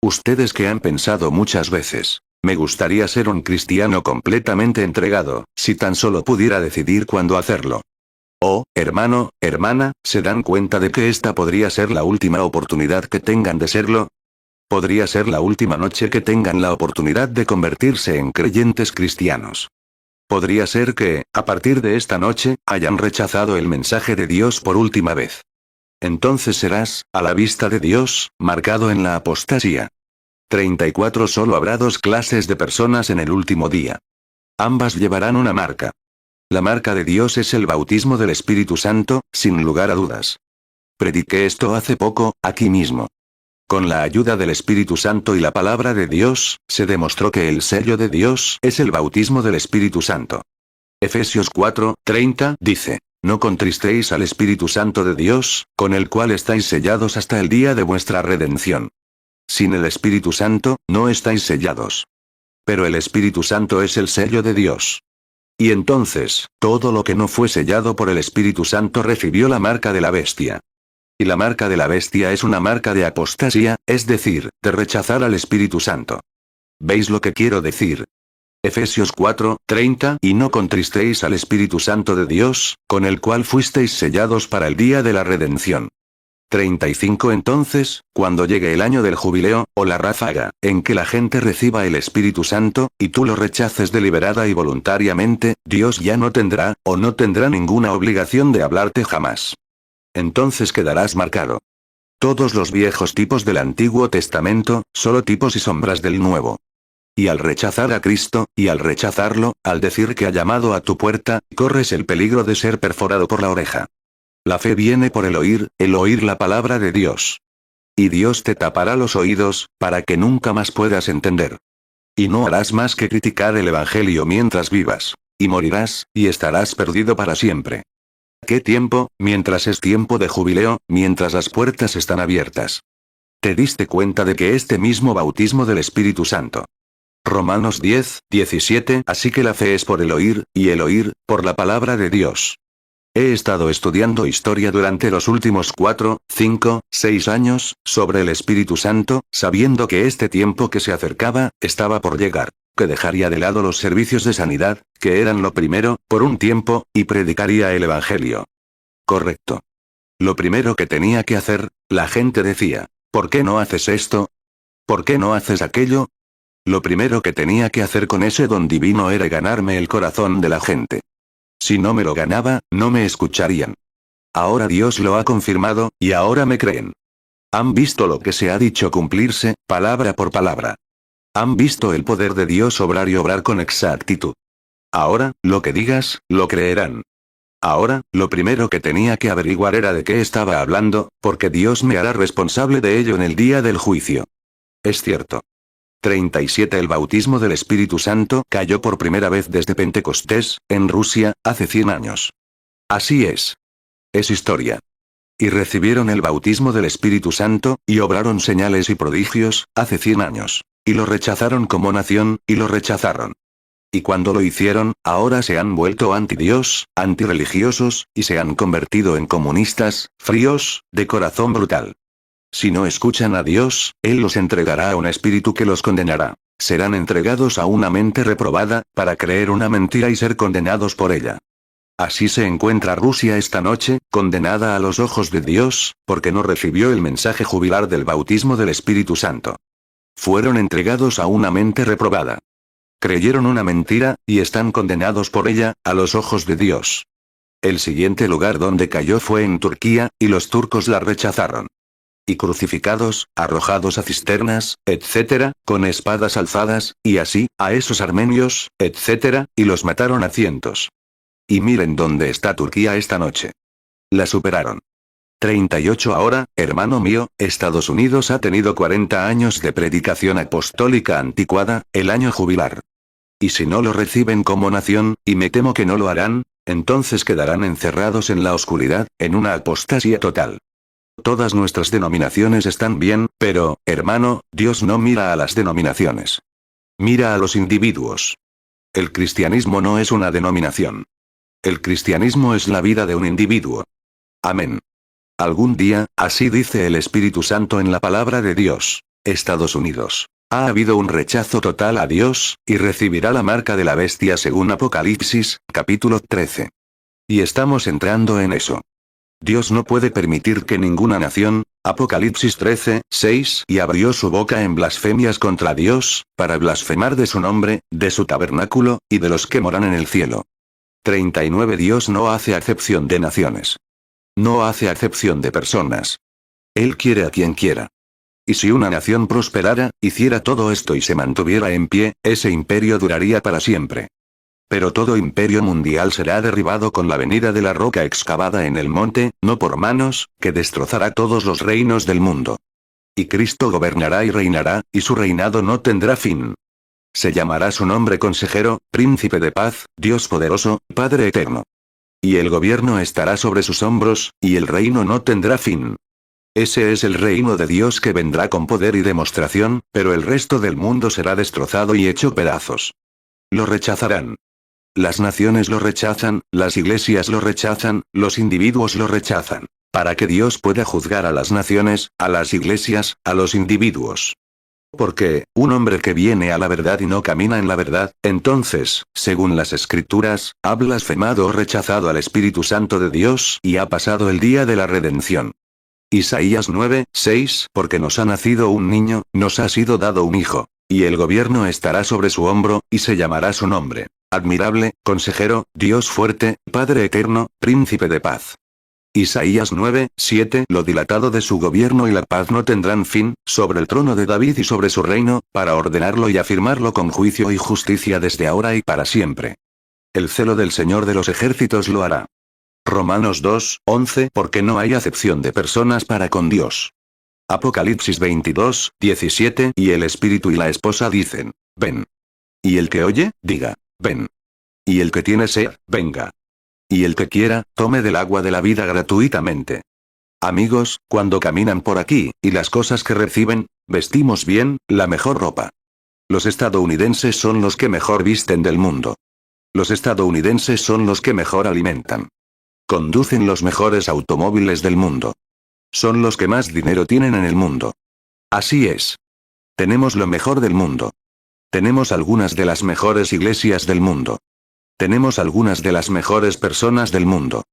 Ustedes que han pensado muchas veces, me gustaría ser un cristiano completamente entregado, si tan solo pudiera decidir cuándo hacerlo. Oh, hermano, hermana, ¿se dan cuenta de que esta podría ser la última oportunidad que tengan de serlo? Podría ser la última noche que tengan la oportunidad de convertirse en creyentes cristianos. Podría ser que, a partir de esta noche, hayan rechazado el mensaje de Dios por última vez. Entonces serás, a la vista de Dios, marcado en la apostasía. 34 Solo habrá dos clases de personas en el último día. Ambas llevarán una marca. La marca de Dios es el bautismo del Espíritu Santo, sin lugar a dudas. Prediqué esto hace poco, aquí mismo. Con la ayuda del Espíritu Santo y la palabra de Dios, se demostró que el sello de Dios es el bautismo del Espíritu Santo. Efesios 4:30 dice: No contristéis al Espíritu Santo de Dios, con el cual estáis sellados hasta el día de vuestra redención. Sin el Espíritu Santo, no estáis sellados. Pero el Espíritu Santo es el sello de Dios. Y entonces, todo lo que no fue sellado por el Espíritu Santo recibió la marca de la bestia. Y la marca de la bestia es una marca de apostasía, es decir, de rechazar al Espíritu Santo. ¿Veis lo que quiero decir? Efesios 4:30 Y no contristéis al Espíritu Santo de Dios, con el cual fuisteis sellados para el día de la redención. 35 Entonces, cuando llegue el año del jubileo, o la ráfaga, en que la gente reciba el Espíritu Santo, y tú lo rechaces deliberada y voluntariamente, Dios ya no tendrá, o no tendrá ninguna obligación de hablarte jamás. Entonces quedarás marcado. Todos los viejos tipos del Antiguo Testamento, solo tipos y sombras del Nuevo. Y al rechazar a Cristo, y al rechazarlo, al decir que ha llamado a tu puerta, corres el peligro de ser perforado por la oreja. La fe viene por el oír la palabra de Dios. Y Dios te tapará los oídos, para que nunca más puedas entender. Y no harás más que criticar el Evangelio mientras vivas. Y morirás, y estarás perdido para siempre. ¿Qué tiempo, mientras es tiempo de jubileo, mientras las puertas están abiertas? ¿Te diste cuenta de que este mismo bautismo del Espíritu Santo? Romanos 10:17 Así que la fe es por el oír, y el oír, por la palabra de Dios. He estado estudiando historia durante los últimos 4, 5, 6 años, sobre el Espíritu Santo, sabiendo que este tiempo que se acercaba, estaba por llegar, que dejaría de lado los servicios de sanidad, que eran lo primero, por un tiempo, y predicaría el Evangelio. Correcto. Lo primero que tenía que hacer, la gente decía, ¿por qué no haces esto? ¿Por qué no haces aquello? Lo primero que tenía que hacer con ese don divino era ganarme el corazón de la gente. Si no me lo ganaba, no me escucharían. Ahora Dios lo ha confirmado, y ahora me creen. Han visto lo que se ha dicho cumplirse, palabra por palabra. Han visto el poder de Dios obrar y obrar con exactitud. Ahora, lo que digas, lo creerán. Ahora, lo primero que tenía que averiguar era de qué estaba hablando, porque Dios me hará responsable de ello en el día del juicio. Es cierto. 37 El bautismo del Espíritu Santo cayó por primera vez desde Pentecostés, en Rusia, hace 100 años. Así es. Es historia. Y recibieron el bautismo del Espíritu Santo, y obraron señales y prodigios, hace 100 años. Y lo rechazaron como nación, y lo rechazaron. Y cuando lo hicieron, ahora se han vuelto anti-Dios, antirreligiosos, y se han convertido en comunistas, fríos, de corazón brutal. Si no escuchan a Dios, Él los entregará a un espíritu que los condenará. Serán entregados a una mente reprobada, para creer una mentira y ser condenados por ella. Así se encuentra Rusia esta noche, condenada a los ojos de Dios, porque no recibió el mensaje jubilar del bautismo del Espíritu Santo. Fueron entregados a una mente reprobada. Creyeron una mentira, y están condenados por ella, a los ojos de Dios. El siguiente lugar donde cayó fue en Turquía, y los turcos la rechazaron. Y crucificados, arrojados a cisternas, etc., con espadas alzadas, y así, a esos armenios, etc., y los mataron a cientos. Y miren dónde está Turquía esta noche. La superaron. 38 Ahora, hermano mío, Estados Unidos ha tenido 40 años de predicación apostólica anticuada, el año jubilar. Y si no lo reciben como nación, y me temo que no lo harán, entonces quedarán encerrados en la oscuridad, en una apostasía total. Todas nuestras denominaciones están bien, pero, hermano, Dios no mira a las denominaciones. Mira a los individuos. El cristianismo no es una denominación. El cristianismo es la vida de un individuo. Amén. Algún día, así dice el Espíritu Santo en la palabra de Dios. Estados Unidos. Ha habido un rechazo total a Dios, y recibirá la marca de la bestia según Apocalipsis, capítulo 13. Y estamos entrando en eso. Dios no puede permitir que ninguna nación, Apocalipsis 13, 6, y abrió su boca en blasfemias contra Dios, para blasfemar de su nombre, de su tabernáculo, y de los que moran en el cielo. 39 Dios no hace acepción de naciones. No hace acepción de personas. Él quiere a quien quiera. Y si una nación prosperara, hiciera todo esto y se mantuviera en pie, ese imperio duraría para siempre. Pero todo imperio mundial será derribado con la venida de la roca excavada en el monte, no por manos, que destrozará todos los reinos del mundo. Y Cristo gobernará y reinará, y su reinado no tendrá fin. Se llamará su nombre Consejero, Príncipe de Paz, Dios poderoso, Padre eterno. Y el gobierno estará sobre sus hombros, y el reino no tendrá fin. Ese es el reino de Dios que vendrá con poder y demostración, pero el resto del mundo será destrozado y hecho pedazos. Lo rechazarán. Las naciones lo rechazan, las iglesias lo rechazan, los individuos lo rechazan. Para que Dios pueda juzgar a las naciones, a las iglesias, a los individuos. Porque, un hombre que viene a la verdad y no camina en la verdad, entonces, según las Escrituras, ha blasfemado o rechazado al Espíritu Santo de Dios y ha pasado el día de la redención. Isaías 9, 6, porque nos ha nacido un niño, nos ha sido dado un hijo, y el gobierno estará sobre su hombro, y se llamará su nombre. Admirable, Consejero, Dios fuerte, Padre eterno, Príncipe de paz. Isaías 9, 7 Lo dilatado de su gobierno y la paz no tendrán fin, sobre el trono de David y sobre su reino, para ordenarlo y afirmarlo con juicio y justicia desde ahora y para siempre. El celo del Señor de los ejércitos lo hará. Romanos 2, 11 Porque no hay acepción de personas para con Dios. Apocalipsis 22, 17 Y el espíritu y la esposa dicen, ven. Y el que oye, diga, ven. Y el que tiene sed, venga. Y el que quiera, tome del agua de la vida gratuitamente. Amigos, cuando caminan por aquí, y las cosas que reciben, vestimos bien, la mejor ropa. Los estadounidenses son los que mejor visten del mundo. Los estadounidenses son los que mejor alimentan. Conducen los mejores automóviles del mundo. Son los que más dinero tienen en el mundo. Así es. Tenemos lo mejor del mundo. Tenemos algunas de las mejores iglesias del mundo. Tenemos algunas de las mejores personas del mundo.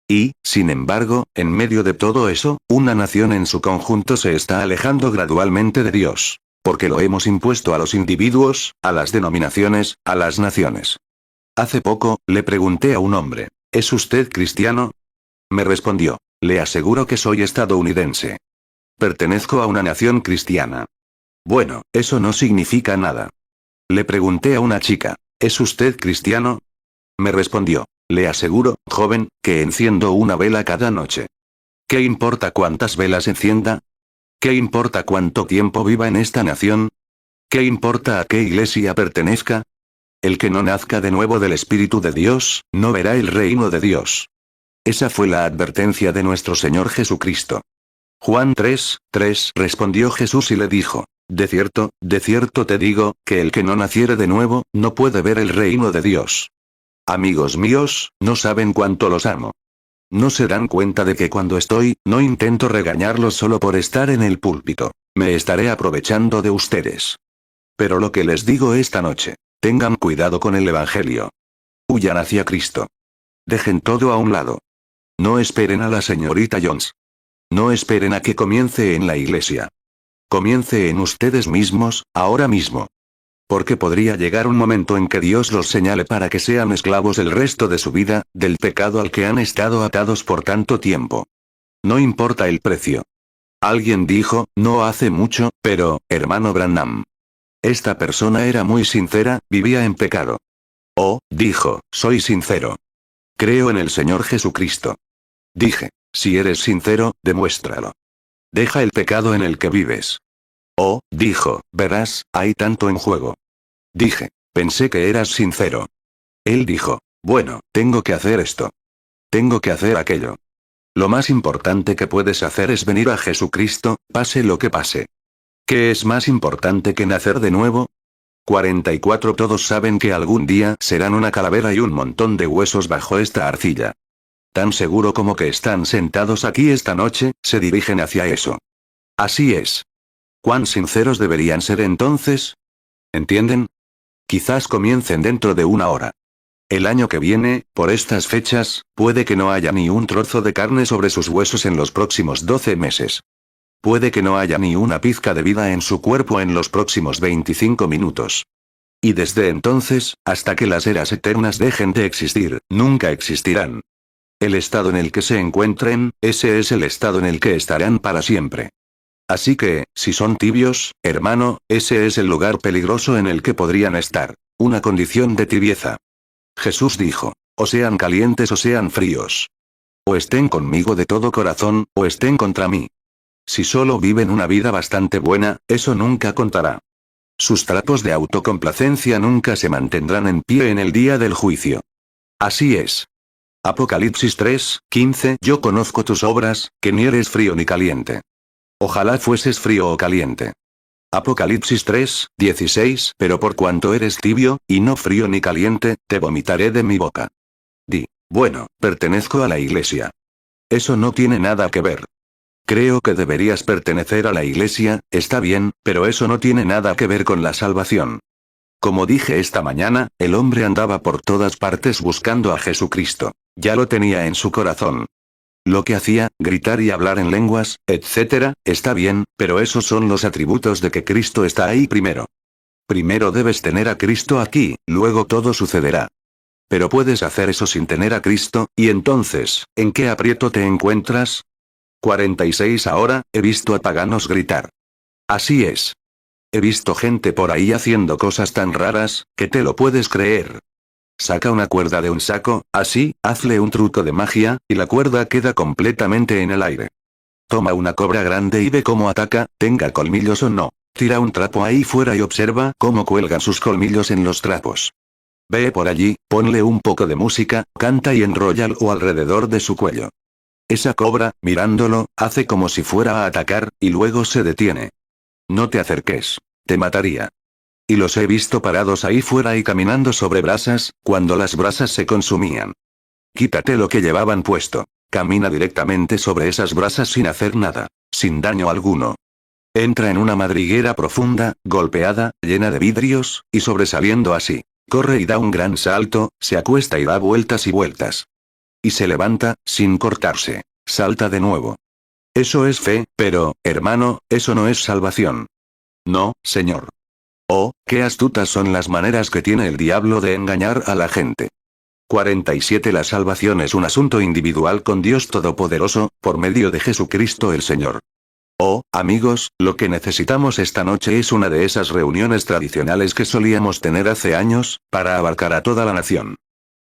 Y, sin embargo, en medio de todo eso, una nación en su conjunto se está alejando gradualmente de Dios. Porque lo hemos impuesto a los individuos, a las denominaciones, a las naciones. Hace poco, le pregunté a un hombre, ¿es usted cristiano? Me respondió, le aseguro que soy estadounidense. Pertenezco a una nación cristiana. Bueno, eso no significa nada. Le pregunté a una chica, ¿es usted cristiano? Me respondió, le aseguro, joven, que enciendo una vela cada noche. ¿Qué importa cuántas velas encienda? ¿Qué importa cuánto tiempo viva en esta nación? ¿Qué importa a qué iglesia pertenezca? El que no nazca de nuevo del Espíritu de Dios, no verá el reino de Dios. Esa fue la advertencia de nuestro Señor Jesucristo. Juan 3, 3 respondió Jesús y le dijo, de cierto te digo, que el que no naciere de nuevo, no puede ver el reino de Dios. Amigos míos, no saben cuánto los amo. No se dan cuenta de que cuando no intento regañarlos solo por estar en el púlpito. Me estaré aprovechando de ustedes. Pero lo que les digo esta noche, tengan cuidado con el Evangelio. Huyan hacia Cristo. Dejen todo a un lado. No esperen a la señorita Jones. No esperen a que comience en la iglesia. Comience en ustedes mismos, ahora mismo. Porque podría llegar un momento en que Dios los señale para que sean esclavos el resto de su vida, del pecado al que han estado atados por tanto tiempo. No importa el precio. Alguien dijo, no hace mucho, pero, hermano Branham. Esta persona era muy sincera, vivía en pecado. Oh, dijo, soy sincero. Creo en el Señor Jesucristo. Dije, si eres sincero, demuéstralo. Deja el pecado en el que vives. Oh, dijo, verás, hay tanto en juego. Dije, pensé que eras sincero. Él dijo, bueno, tengo que hacer esto. Tengo que hacer aquello. Lo más importante que puedes hacer es venir a Jesucristo, pase lo que pase. ¿Qué es más importante que nacer de nuevo? 44 Todos saben que algún día serán una calavera y un montón de huesos bajo esta arcilla. Tan seguro como que están sentados aquí esta noche, se dirigen hacia eso. Así es. ¿Cuán sinceros deberían ser entonces? ¿Entienden? Quizás comiencen dentro de una hora. El año que viene, por estas fechas, puede que no haya ni un trozo de carne sobre sus huesos en los próximos 12 meses. Puede que no haya ni una pizca de vida en su cuerpo en los próximos 25 minutos. Y desde entonces, hasta que las eras eternas dejen de existir, nunca existirán. El estado en el que se encuentren, ese es el estado en el que estarán para siempre. Así que, si son tibios, hermano, ese es el lugar peligroso en el que podrían estar. Una condición de tibieza. Jesús dijo, o sean calientes o sean fríos. O estén conmigo de todo corazón, o estén contra mí. Si solo viven una vida bastante buena, eso nunca contará. Sus trapos de autocomplacencia nunca se mantendrán en pie en el día del juicio. Así es. Apocalipsis 3:15. Yo conozco tus obras, que ni eres frío ni caliente. Ojalá fueses frío o caliente. Apocalipsis 3:16. Pero por cuanto eres tibio, y no frío ni caliente, te vomitaré de mi boca. Di, bueno, pertenezco a la iglesia. Eso no tiene nada que ver. Creo que deberías pertenecer a la iglesia, está bien, pero eso no tiene nada que ver con la salvación. Como dije esta mañana, el hombre andaba por todas partes buscando a Jesucristo. Ya lo tenía en su corazón. Lo que hacía, gritar y hablar en lenguas, etc., está bien, pero esos son los atributos de que Cristo está ahí primero. Primero debes tener a Cristo aquí, luego todo sucederá. Pero puedes hacer eso sin tener a Cristo, y entonces, ¿en qué aprieto te encuentras? 46. Ahora, he visto a paganos gritar. Así es. He visto gente por ahí haciendo cosas tan raras, que te lo puedes creer. Saca una cuerda de un saco, así, hazle un truco de magia, y la cuerda queda completamente en el aire. Toma una cobra grande y ve cómo ataca, tenga colmillos o no. Tira un trapo ahí fuera y observa cómo cuelgan sus colmillos en los trapos. Ve por allí, ponle un poco de música, canta y enróllalo alrededor de su cuello. Esa cobra, mirándolo, hace como si fuera a atacar, y luego se detiene. No te acerques. Te mataría. Y los he visto parados ahí fuera y caminando sobre brasas, cuando las brasas se consumían. Quítate lo que llevaban puesto. Camina directamente sobre esas brasas sin hacer nada, sin daño alguno. Entra en una madriguera profunda, golpeada, llena de vidrios, y sobresaliendo así. Corre y da un gran salto, se acuesta y da vueltas y vueltas. Y se levanta, sin cortarse. Salta de nuevo. Eso es fe, pero, hermano, eso no es salvación. No, señor. Oh, qué astutas son las maneras que tiene el diablo de engañar a la gente. 47. La salvación es un asunto individual con Dios Todopoderoso, por medio de Jesucristo el Señor. Oh, amigos, lo que necesitamos esta noche es una de esas reuniones tradicionales que solíamos tener hace años, para abarcar a toda la nación.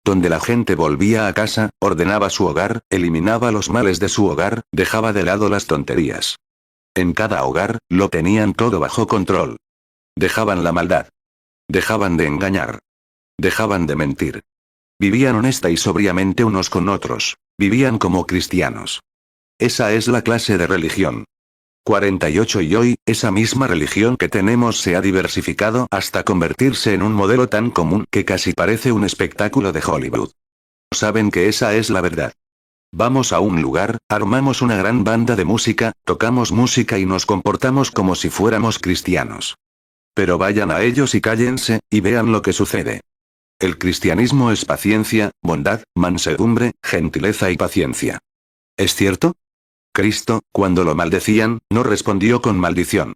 Donde la gente volvía a casa, ordenaba su hogar, eliminaba los males de su hogar, dejaba de lado las tonterías. En cada hogar, lo tenían todo bajo control. Dejaban la maldad. Dejaban de engañar. Dejaban de mentir. Vivían honesta y sobriamente unos con otros. Vivían como cristianos. Esa es la clase de religión. 48. Y hoy, esa misma religión que tenemos se ha diversificado hasta convertirse en un modelo tan común que casi parece un espectáculo de Hollywood. Saben que esa es la verdad. Vamos a un lugar, armamos una gran banda de música, tocamos música y nos comportamos como si fuéramos cristianos. Pero vayan a ellos y cállense, y vean lo que sucede. El cristianismo es paciencia, bondad, mansedumbre, gentileza y paciencia. ¿Es cierto? Cristo, cuando lo maldecían, no respondió con maldición.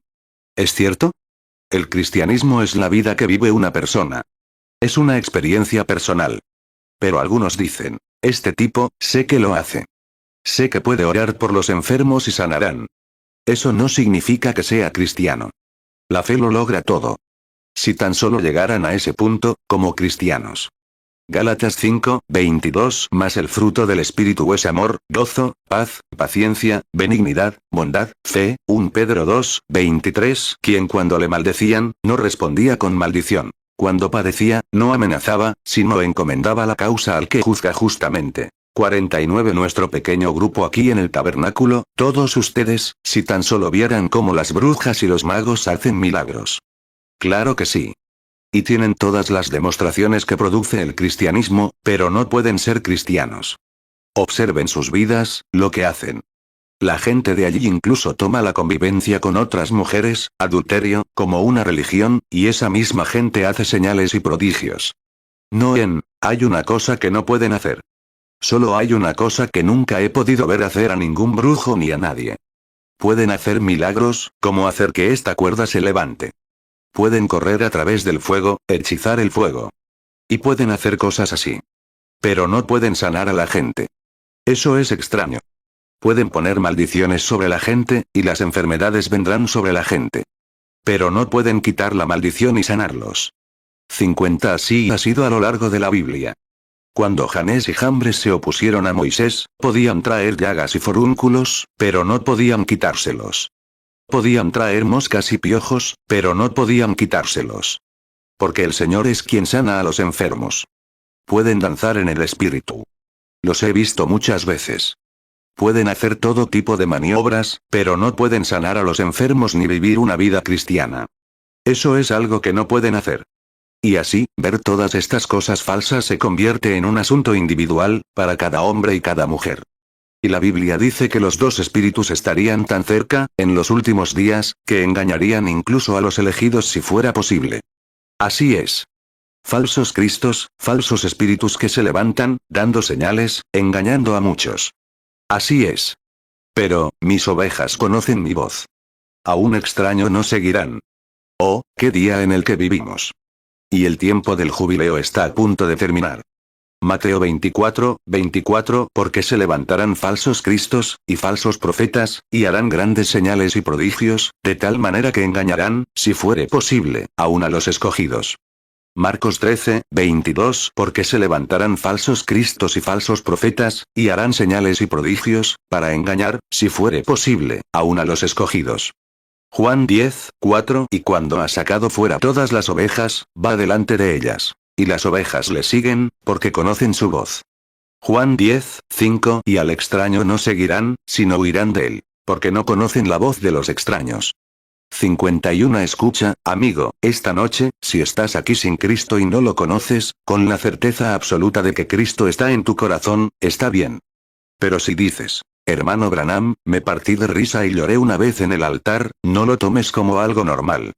¿Es cierto? El cristianismo es la vida que vive una persona. Es una experiencia personal. Pero algunos dicen, este tipo, sé que lo hace. Sé que puede orar por los enfermos y sanarán. Eso no significa que sea cristiano. La fe lo logra todo. Si tan solo llegaran a ese punto, como cristianos. Gálatas 5:22. Mas el fruto del Espíritu es amor, gozo, paz, paciencia, benignidad, bondad, fe. 1 Pedro 2:23. Quien cuando le maldecían, no respondía con maldición. Cuando padecía, no amenazaba, sino encomendaba la causa al que juzga justamente. 49. Nuestro pequeño grupo aquí en el tabernáculo, todos ustedes, si tan solo vieran cómo las brujas y los magos hacen milagros. Claro que sí. Y tienen todas las demostraciones que produce el cristianismo, pero no pueden ser cristianos. Observen sus vidas, lo que hacen. La gente de allí incluso toma la convivencia con otras mujeres, adulterio, como una religión, y esa misma gente hace señales y prodigios. Hay una cosa que no pueden hacer. Solo hay una cosa que nunca he podido ver hacer a ningún brujo ni a nadie. Pueden hacer milagros, como hacer que esta cuerda se levante. Pueden correr a través del fuego, hechizar el fuego. Y pueden hacer cosas así. Pero no pueden sanar a la gente. Eso es extraño. Pueden poner maldiciones sobre la gente, y las enfermedades vendrán sobre la gente. Pero no pueden quitar la maldición y sanarlos. 50 Así ha sido a lo largo de la Biblia. Cuando Janés y Jambres se opusieron a Moisés, podían traer llagas y forúnculos, pero no podían quitárselos. Podían traer moscas y piojos, pero no podían quitárselos. Porque el Señor es quien sana a los enfermos. Pueden danzar en el espíritu. Los he visto muchas veces. Pueden hacer todo tipo de maniobras, pero no pueden sanar a los enfermos ni vivir una vida cristiana. Eso es algo que no pueden hacer. Y así, ver todas estas cosas falsas se convierte en un asunto individual, para cada hombre y cada mujer. Y la Biblia dice que los dos espíritus estarían tan cerca, en los últimos días, que engañarían incluso a los elegidos si fuera posible. Así es. Falsos cristos, falsos espíritus que se levantan, dando señales, engañando a muchos. Así es. Pero, mis ovejas conocen mi voz. A un extraño no seguirán. Oh, qué día en el que vivimos. Y el tiempo del jubileo está a punto de terminar. Mateo 24:24 Porque se levantarán falsos cristos, y falsos profetas, y harán grandes señales y prodigios, de tal manera que engañarán, si fuere posible, aun a los escogidos. Marcos 13:22 Porque se levantarán falsos cristos y falsos profetas, y harán señales y prodigios, para engañar, si fuere posible, aun a los escogidos. Juan 10:4 Y cuando ha sacado fuera todas las ovejas, va delante de ellas. Y las ovejas le siguen, porque conocen su voz. Juan 10:5 Y al extraño no seguirán, sino huirán de él, porque no conocen la voz de los extraños. 51 Escucha, amigo, esta noche, si estás aquí sin Cristo y no lo conoces, con la certeza absoluta de que Cristo está en tu corazón, está bien. Pero si dices, hermano Branham, me partí de risa y lloré una vez en el altar, no lo tomes como algo normal.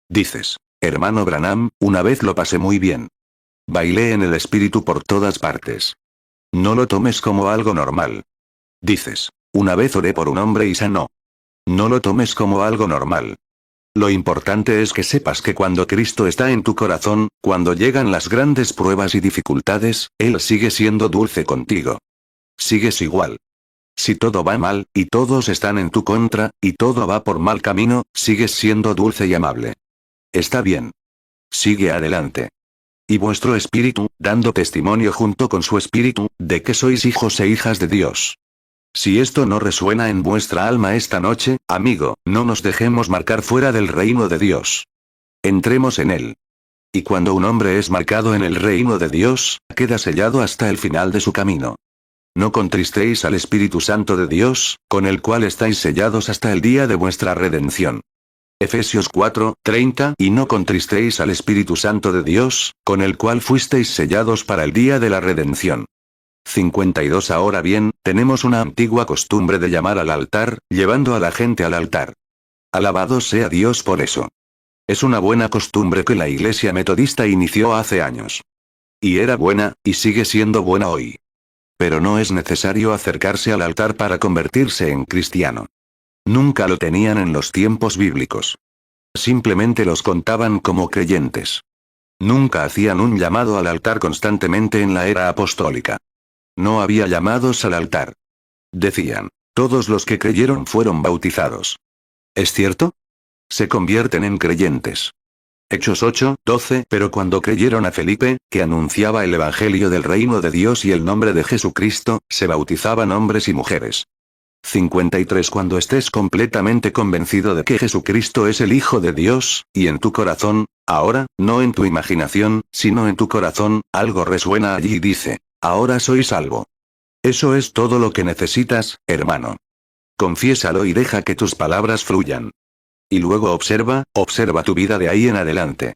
Dices, hermano Branham, una vez lo pasé muy bien. Bailé en el espíritu por todas partes. No lo tomes como algo normal. Dices, una vez oré por un hombre y sanó. No lo tomes como algo normal. Lo importante es que sepas que cuando Cristo está en tu corazón, cuando llegan las grandes pruebas y dificultades, Él sigue siendo dulce contigo. Sigues igual. Si todo va mal, y todos están en tu contra, y todo va por mal camino, sigues siendo dulce y amable. Está bien. Sigue adelante. Y vuestro espíritu, dando testimonio junto con su espíritu, de que sois hijos e hijas de Dios. Si esto no resuena en vuestra alma esta noche, amigo, no nos dejemos marcar fuera del reino de Dios. Entremos en él. Y cuando un hombre es marcado en el reino de Dios, queda sellado hasta el final de su camino. No contristéis al Espíritu Santo de Dios, con el cual estáis sellados hasta el día de vuestra redención. Efesios 4:30 Y no contristéis al Espíritu Santo de Dios, con el cual fuisteis sellados para el día de la redención. 52 Ahora bien, tenemos una antigua costumbre de llamar al altar, llevando a la gente al altar. Alabado sea Dios por eso. Es una buena costumbre que la Iglesia Metodista inició hace años. Y era buena, y sigue siendo buena hoy. Pero no es necesario acercarse al altar para convertirse en cristiano. Nunca lo tenían en los tiempos bíblicos. Simplemente los contaban como creyentes. Nunca hacían un llamado al altar constantemente en la era apostólica. No había llamados al altar. Decían, todos los que creyeron fueron bautizados. ¿Es cierto? Se convierten en creyentes. Hechos 8:12 Pero cuando creyeron a Felipe, que anunciaba el evangelio del reino de Dios y el nombre de Jesucristo, se bautizaban hombres y mujeres. 53 Cuando estés completamente convencido de que Jesucristo es el Hijo de Dios, y en tu corazón, ahora, no en tu imaginación, sino en tu corazón, algo resuena allí y dice, ahora soy salvo. Eso es todo lo que necesitas, hermano. Confiésalo y deja que tus palabras fluyan. Y luego observa tu vida de ahí en adelante.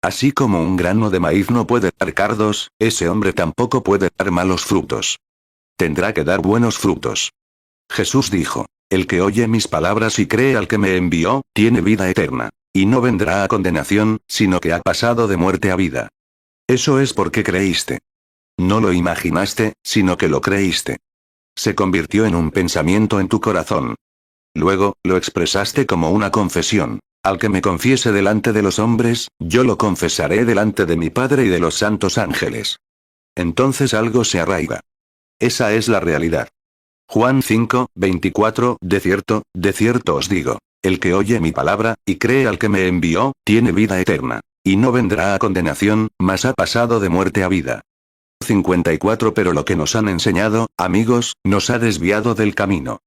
Así como un grano de maíz no puede dar cardos, ese hombre tampoco puede dar malos frutos. Tendrá que dar buenos frutos. Jesús dijo, El que oye mis palabras y cree al que me envió, tiene vida eterna. Y no vendrá a condenación, sino que ha pasado de muerte a vida. Eso es porque creíste. No lo imaginaste, sino que lo creíste. Se convirtió en un pensamiento en tu corazón. Luego, lo expresaste como una confesión. Al que me confiese delante de los hombres, yo lo confesaré delante de mi Padre y de los santos ángeles. Entonces algo se arraiga. Esa es la realidad. Juan 5, 24, de cierto os digo, el que oye mi palabra, y cree al que me envió, tiene vida eterna. Y no vendrá a condenación, mas ha pasado de muerte a vida. 54 Pero lo que nos han enseñado, amigos, nos ha desviado del camino.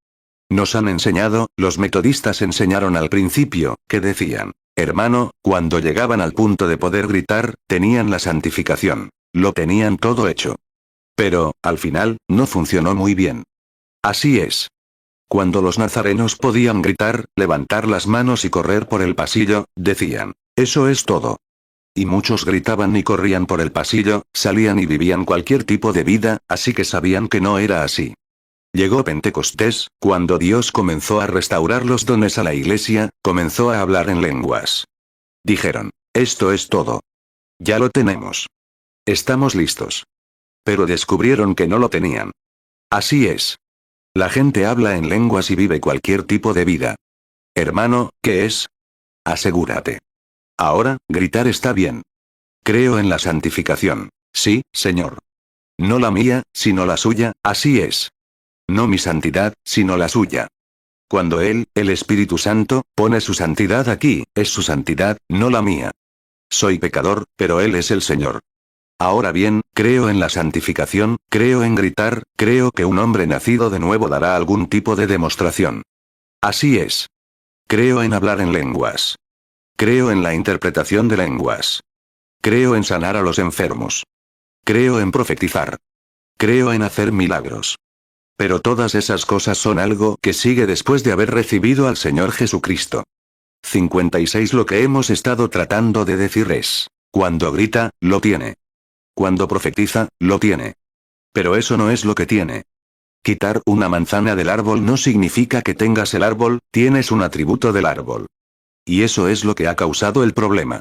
Nos han enseñado, los metodistas enseñaron al principio, que decían, hermano, cuando llegaban al punto de poder gritar, tenían la santificación. Lo tenían todo hecho. Pero, al final, no funcionó muy bien. Así es. Cuando los nazarenos podían gritar, levantar las manos y correr por el pasillo, decían, eso es todo. Y muchos gritaban y corrían por el pasillo, salían y vivían cualquier tipo de vida, así que sabían que no era así. Llegó Pentecostés, cuando Dios comenzó a restaurar los dones a la iglesia, comenzó a hablar en lenguas. Dijeron, esto es todo. Ya lo tenemos. Estamos listos. Pero descubrieron que no lo tenían. Así es. La gente habla en lenguas y vive cualquier tipo de vida. Hermano, ¿qué es? Asegúrate. Ahora, gritar está bien. Creo en la santificación. Sí, Señor. No la mía, sino la suya, así es. No mi santidad, sino la suya. Cuando Él, el Espíritu Santo, pone su santidad aquí, es su santidad, no la mía. Soy pecador, pero Él es el Señor. Ahora bien, creo en la santificación, creo en gritar, creo que un hombre nacido de nuevo dará algún tipo de demostración. Así es. Creo en hablar en lenguas. Creo en la interpretación de lenguas. Creo en sanar a los enfermos. Creo en profetizar. Creo en hacer milagros. Pero todas esas cosas son algo que sigue después de haber recibido al Señor Jesucristo. 56 Lo que hemos estado tratando de decir es, cuando grita, lo tiene. Cuando profetiza, lo tiene. Pero eso no es lo que tiene. Quitar una manzana del árbol no significa que tengas el árbol, tienes un atributo del árbol. Y eso es lo que ha causado el problema.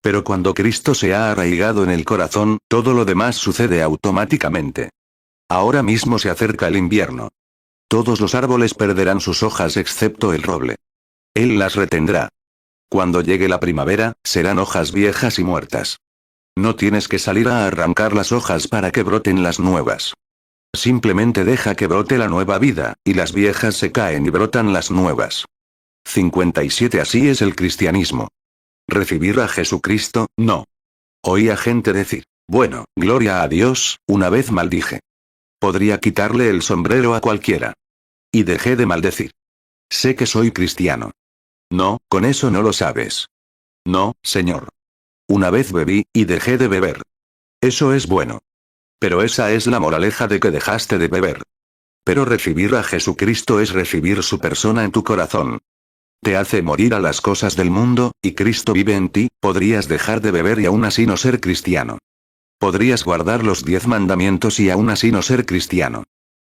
Pero cuando Cristo se ha arraigado en el corazón, todo lo demás sucede automáticamente. Ahora mismo se acerca el invierno. Todos los árboles perderán sus hojas excepto el roble. Él las retendrá. Cuando llegue la primavera, serán hojas viejas y muertas. No tienes que salir a arrancar las hojas para que broten las nuevas. Simplemente deja que brote la nueva vida, y las viejas se caen y brotan las nuevas. 57 Así es el cristianismo. ¿Recibir a Jesucristo? No. Oí a gente decir, bueno, gloria a Dios, una vez maldije. Podría quitarle el sombrero a cualquiera. Y dejé de maldecir. Sé que soy cristiano. No, con eso no lo sabes. No, Señor. Una vez bebí, y dejé de beber. Eso es bueno. Pero esa es la moraleja de que dejaste de beber. Pero recibir a Jesucristo es recibir su persona en tu corazón. Te hace morir a las cosas del mundo, y Cristo vive en ti, podrías dejar de beber y aún así no ser cristiano. Podrías guardar los 10 mandamientos y aún así no ser cristiano.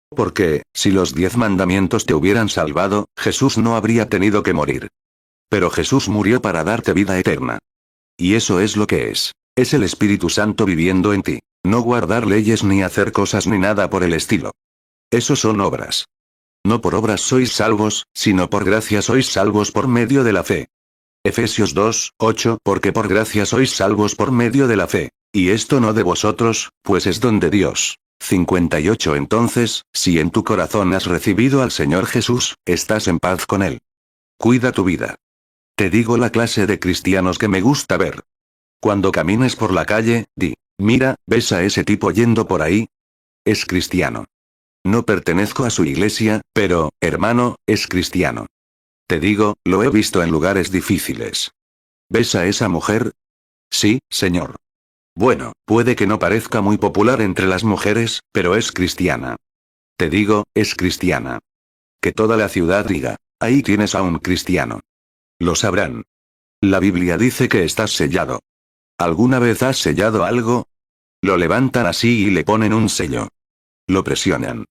Porque, si los 10 mandamientos te hubieran salvado, Jesús no habría tenido que morir. Pero Jesús murió para darte vida eterna. Y eso es lo que es. Es el Espíritu Santo viviendo en ti. No guardar leyes ni hacer cosas ni nada por el estilo. Eso son obras. No por obras sois salvos, sino por gracia sois salvos por medio de la fe. Efesios 2, 8 Porque por gracia sois salvos por medio de la fe. Y esto no de vosotros, pues es don de Dios. 58 Entonces, si en tu corazón has recibido al Señor Jesús, estás en paz con Él. Cuida tu vida. Te digo la clase de cristianos que me gusta ver. Cuando camines por la calle, di, mira, ¿ves a ese tipo yendo por ahí? Es cristiano. No pertenezco a su iglesia, pero, hermano, es cristiano. Te digo, lo he visto en lugares difíciles. ¿Ves a esa mujer? Sí, señor. Bueno, puede que no parezca muy popular entre las mujeres, pero es cristiana. Te digo, es cristiana. Que toda la ciudad diga, ahí tienes a un cristiano. Lo sabrán. La Biblia dice que estás sellado. ¿Alguna vez has sellado algo? Lo levantan así y le ponen un sello. Lo presionan.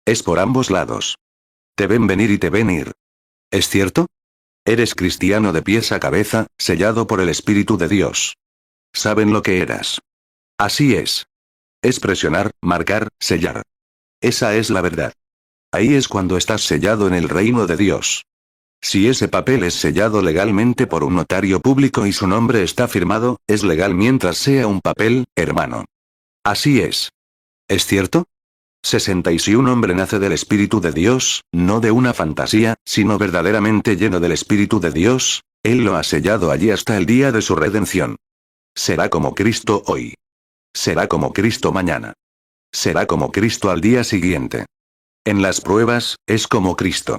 Es por ambos lados. Te ven venir y te ven ir. ¿Es cierto? Eres cristiano de pies a cabeza, sellado por el Espíritu de Dios. Saben lo que eras. Así es. Es presionar, marcar, sellar. Esa es la verdad. Ahí es cuando estás sellado en el reino de Dios. Si ese papel es sellado legalmente por un notario público y su nombre está firmado, es legal mientras sea un papel, hermano. Así es. ¿Es cierto? 60. Y si un hombre nace del Espíritu de Dios, no de una fantasía, sino verdaderamente lleno del Espíritu de Dios, Él lo ha sellado allí hasta el día de su redención. Será como Cristo hoy. Será como Cristo mañana. Será como Cristo al día siguiente. En las pruebas, es como Cristo.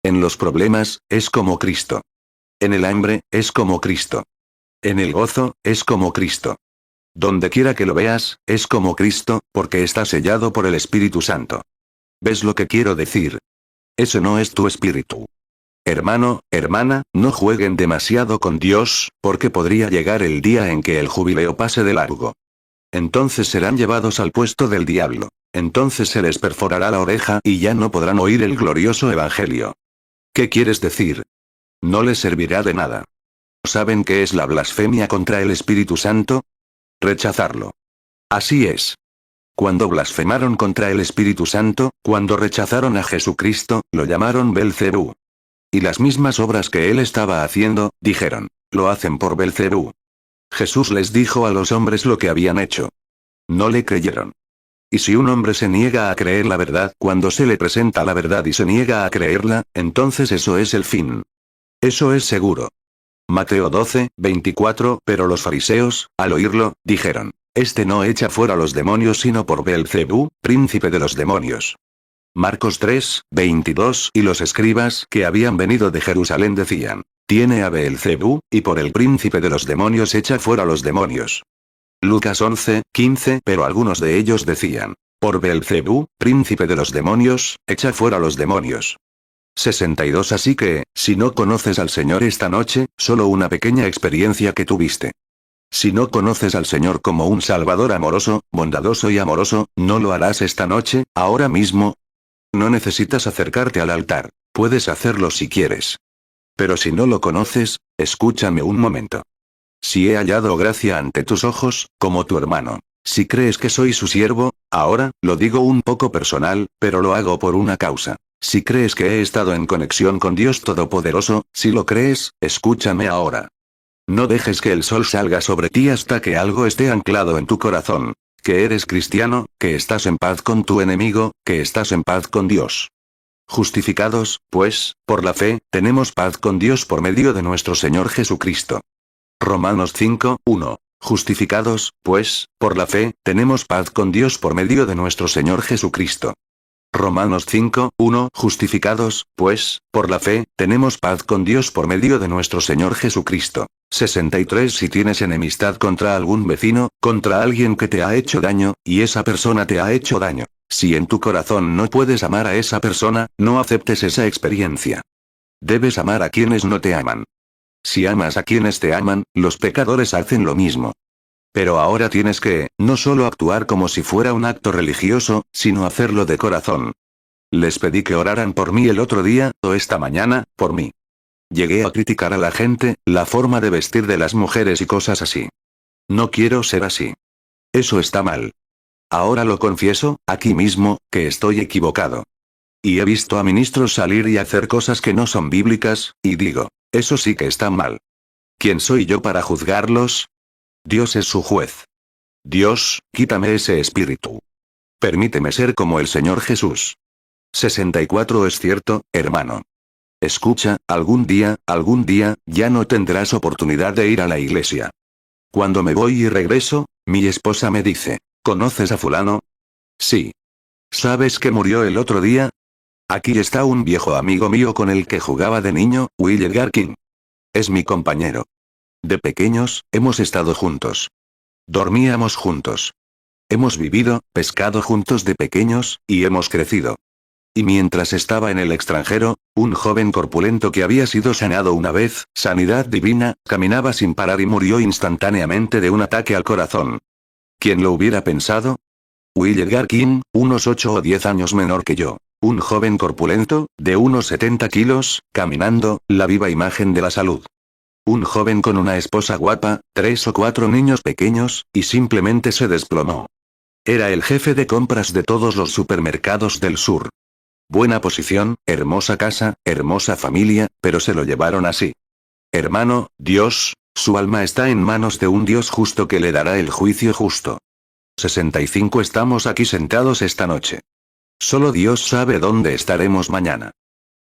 En los problemas, es como Cristo. En el hambre, es como Cristo. En el gozo, es como Cristo. Donde quiera que lo veas, es como Cristo, porque está sellado por el Espíritu Santo. ¿Ves lo que quiero decir? Ese no es tu espíritu. Hermano, hermana, no jueguen demasiado con Dios, porque podría llegar el día en que el jubileo pase de largo. Entonces serán llevados al puesto del diablo. Entonces se les perforará la oreja y ya no podrán oír el glorioso evangelio. ¿Qué quieres decir? No les servirá de nada. ¿Saben qué es la blasfemia contra el Espíritu Santo? Rechazarlo. Así es. Cuando blasfemaron contra el Espíritu Santo, cuando rechazaron a Jesucristo, lo llamaron Belcebú. Y las mismas obras que él estaba haciendo, dijeron, lo hacen por Belcebú. Jesús les dijo a los hombres lo que habían hecho. No le creyeron. Y si un hombre se niega a creer la verdad cuando se le presenta la verdad y se niega a creerla, entonces eso es el fin. Eso es seguro. Mateo 12, 24. Pero los fariseos, al oírlo, dijeron, este no echa fuera los demonios sino por Belcebú, príncipe de los demonios. Marcos 3, 22. Y los escribas que habían venido de Jerusalén decían, tiene a Belcebú, y por el príncipe de los demonios echa fuera los demonios. Lucas 11, 15. Pero algunos de ellos decían, por Belcebú, príncipe de los demonios, echa fuera los demonios. 62. Así que, si no conoces al Señor esta noche, solo una pequeña experiencia que tuviste. Si no conoces al Señor como un Salvador amoroso, bondadoso y amoroso, ¿no lo harás esta noche, ahora mismo? No necesitas acercarte al altar, puedes hacerlo si quieres. Pero si no lo conoces, escúchame un momento. Si he hallado gracia ante tus ojos, como tu hermano, si crees que soy su siervo, ahora, lo digo un poco personal, pero lo hago por una causa. Si crees que he estado en conexión con Dios Todopoderoso, si lo crees, escúchame ahora. No dejes que el sol salga sobre ti hasta que algo esté anclado en tu corazón. Que eres cristiano, que estás en paz con tu enemigo, que estás en paz con Dios. Justificados, pues, por la fe, tenemos paz con Dios por medio de nuestro Señor Jesucristo. Romanos 5, 1. Justificados, pues, por la fe, tenemos paz con Dios por medio de nuestro Señor Jesucristo. Romanos 5, 1. Justificados, pues, por la fe, tenemos paz con Dios por medio de nuestro Señor Jesucristo. 63. Si tienes enemistad contra algún vecino, contra alguien que te ha hecho daño, y esa persona te ha hecho daño. Si en tu corazón no puedes amar a esa persona, no aceptes esa experiencia. Debes amar a quienes no te aman. Si amas a quienes te aman, los pecadores hacen lo mismo. Pero ahora tienes que, no solo actuar como si fuera un acto religioso, sino hacerlo de corazón. Les pedí que oraran por mí el otro día, o esta mañana, por mí. Llegué a criticar a la gente, la forma de vestir de las mujeres y cosas así. No quiero ser así. Eso está mal. Ahora lo confieso, aquí mismo, que estoy equivocado. Y he visto a ministros salir y hacer cosas que no son bíblicas, y digo, eso sí que está mal. ¿Quién soy yo para juzgarlos? Dios es su juez. Dios, quítame ese espíritu. Permíteme ser como el Señor Jesús. 64. Es cierto, hermano. Escucha, algún día, ya no tendrás oportunidad de ir a la iglesia. Cuando me voy y regreso, mi esposa me dice, ¿conoces a fulano? Sí. ¿Sabes que murió el otro día? Aquí está un viejo amigo mío con el que jugaba de niño, Will Edgar King. Es mi compañero. De pequeños, hemos estado juntos. Dormíamos juntos. Hemos vivido, pescado juntos de pequeños, y hemos crecido. Y mientras estaba en el extranjero, un joven corpulento que había sido sanado una vez, sanidad divina, caminaba sin parar y murió instantáneamente de un ataque al corazón. ¿Quién lo hubiera pensado? Will Edgar King, unos 8 o 10 años menor que yo. Un joven corpulento, de unos 70 kilos, caminando, la viva imagen de la salud. Un joven con una esposa guapa, 3 o 4 niños pequeños, y simplemente se desplomó. Era el jefe de compras de todos los supermercados del sur. Buena posición, hermosa casa, hermosa familia, pero se lo llevaron así. Hermano, Dios, su alma está en manos de un Dios justo que le dará el juicio justo. 65 Estamos aquí sentados esta noche. Solo Dios sabe dónde estaremos mañana.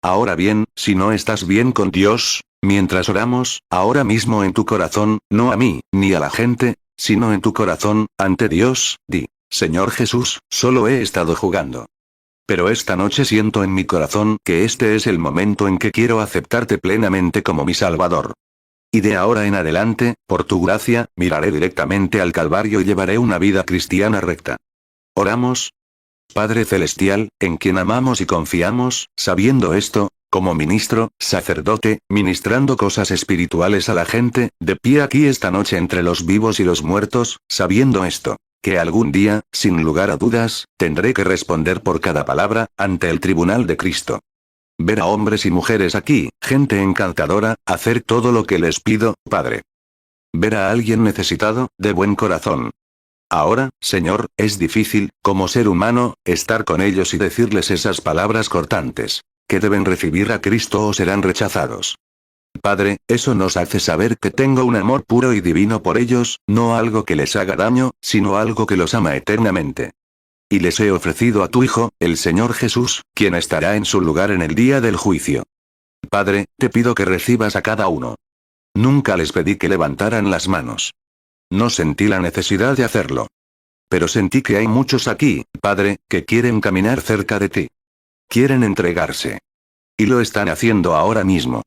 Ahora bien, si no estás bien con Dios, mientras oramos, ahora mismo en tu corazón, no a mí, ni a la gente, sino en tu corazón, ante Dios, di, Señor Jesús, solo he estado jugando. Pero esta noche siento en mi corazón que este es el momento en que quiero aceptarte plenamente como mi Salvador. Y de ahora en adelante, por tu gracia, miraré directamente al Calvario y llevaré una vida cristiana recta. Oramos. Padre Celestial, en quien amamos y confiamos, sabiendo esto, como ministro, sacerdote, ministrando cosas espirituales a la gente, de pie aquí esta noche entre los vivos y los muertos, sabiendo esto, que algún día, sin lugar a dudas, tendré que responder por cada palabra, ante el tribunal de Cristo. Ver a hombres y mujeres aquí, gente encantadora, hacer todo lo que les pido, Padre. Ver a alguien necesitado, de buen corazón. Ahora, Señor, es difícil, como ser humano, estar con ellos y decirles esas palabras cortantes, que deben recibir a Cristo o serán rechazados. Padre, eso nos hace saber que tengo un amor puro y divino por ellos, no algo que les haga daño, sino algo que los ama eternamente. Y les he ofrecido a tu Hijo, el Señor Jesús, quien estará en su lugar en el día del juicio. Padre, te pido que recibas a cada uno. Nunca les pedí que levantaran las manos. No sentí la necesidad de hacerlo. Pero sentí que hay muchos aquí, Padre, que quieren caminar cerca de ti. Quieren entregarse. Y lo están haciendo ahora mismo.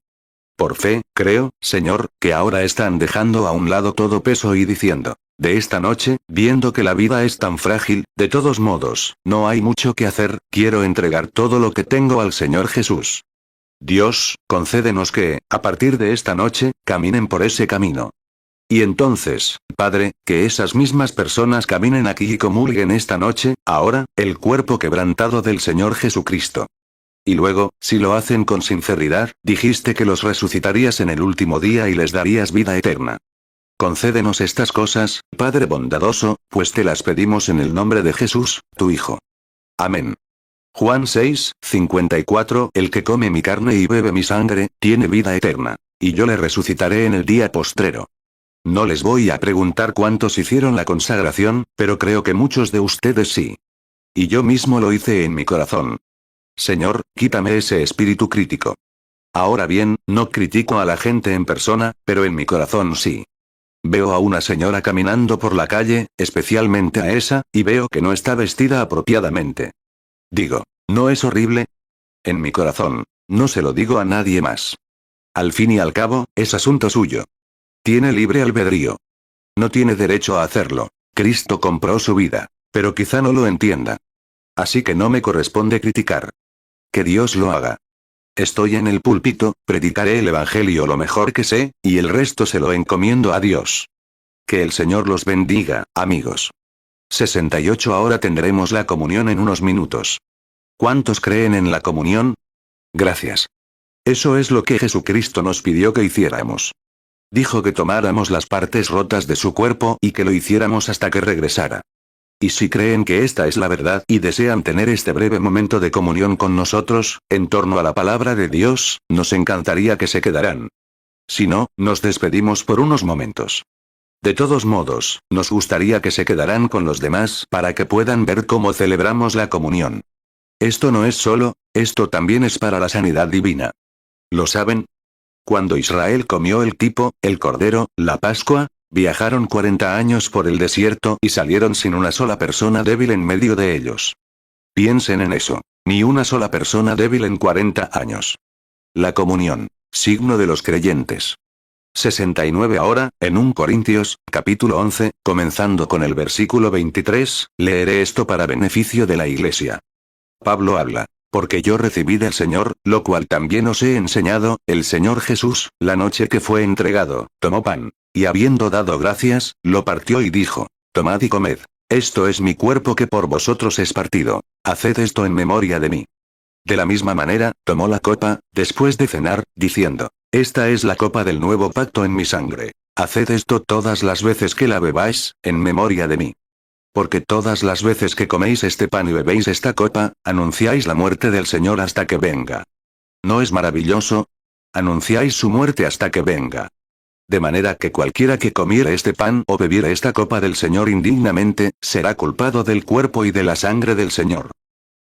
Por fe, creo, Señor, que ahora están dejando a un lado todo peso y diciendo, de esta noche, viendo que la vida es tan frágil, de todos modos, no hay mucho que hacer, quiero entregar todo lo que tengo al Señor Jesús. Dios, concédenos que, a partir de esta noche, caminen por ese camino. Y entonces, Padre, que esas mismas personas caminen aquí y comulguen esta noche, ahora, el cuerpo quebrantado del Señor Jesucristo. Y luego, si lo hacen con sinceridad, dijiste que los resucitarías en el último día y les darías vida eterna. Concédenos estas cosas, Padre bondadoso, pues te las pedimos en el nombre de Jesús, tu Hijo. Amén. Juan 6, 54 El que come mi carne y bebe mi sangre, tiene vida eterna. Y yo le resucitaré en el día postrero. No les voy a preguntar cuántos hicieron la consagración, pero creo que muchos de ustedes sí. Y yo mismo lo hice en mi corazón. Señor, quítame ese espíritu crítico. Ahora bien, no critico a la gente en persona, pero en mi corazón sí. Veo a una señora caminando por la calle, especialmente a esa, y veo que no está vestida apropiadamente. Digo, ¿no es horrible? En mi corazón, no se lo digo a nadie más. Al fin y al cabo, es asunto suyo. Tiene libre albedrío. No tiene derecho a hacerlo. Cristo compró su vida. Pero quizá no lo entienda. Así que no me corresponde criticar. Que Dios lo haga. Estoy en el púlpito, predicaré el Evangelio lo mejor que sé, y el resto se lo encomiendo a Dios. Que el Señor los bendiga, amigos. 68 Ahora tendremos la comunión en unos minutos. ¿Cuántos creen en la comunión? Gracias. Eso es lo que Jesucristo nos pidió que hiciéramos. Dijo que tomáramos las partes rotas de su cuerpo y que lo hiciéramos hasta que regresara. Y si creen que esta es la verdad y desean tener este breve momento de comunión con nosotros, en torno a la palabra de Dios, nos encantaría que se quedaran. Si no, nos despedimos por unos momentos. De todos modos, nos gustaría que se quedaran con los demás para que puedan ver cómo celebramos la comunión. Esto no es solo, esto también es para la sanidad divina. ¿Lo saben? Cuando Israel comió el tipo, el cordero, la Pascua, viajaron 40 años por el desierto y salieron sin una sola persona débil en medio de ellos. Piensen en eso. Ni una sola persona débil en 40 años. La comunión, signo de los creyentes. 69 Ahora, en 1 Corintios, capítulo 11, comenzando con el versículo 23, leeré esto para beneficio de la iglesia. Pablo habla. Porque yo recibí del Señor, lo cual también os he enseñado, el Señor Jesús, la noche que fue entregado, tomó pan, y habiendo dado gracias, lo partió y dijo, tomad y comed, esto es mi cuerpo que por vosotros es partido, haced esto en memoria de mí. De la misma manera, tomó la copa, después de cenar, diciendo, esta es la copa del nuevo pacto en mi sangre. Haced esto todas las veces que la bebáis, en memoria de mí. Porque todas las veces que coméis este pan y bebéis esta copa, anunciáis la muerte del Señor hasta que venga. ¿No es maravilloso? Anunciáis su muerte hasta que venga. De manera que cualquiera que comiere este pan o bebiere esta copa del Señor indignamente, será culpado del cuerpo y de la sangre del Señor.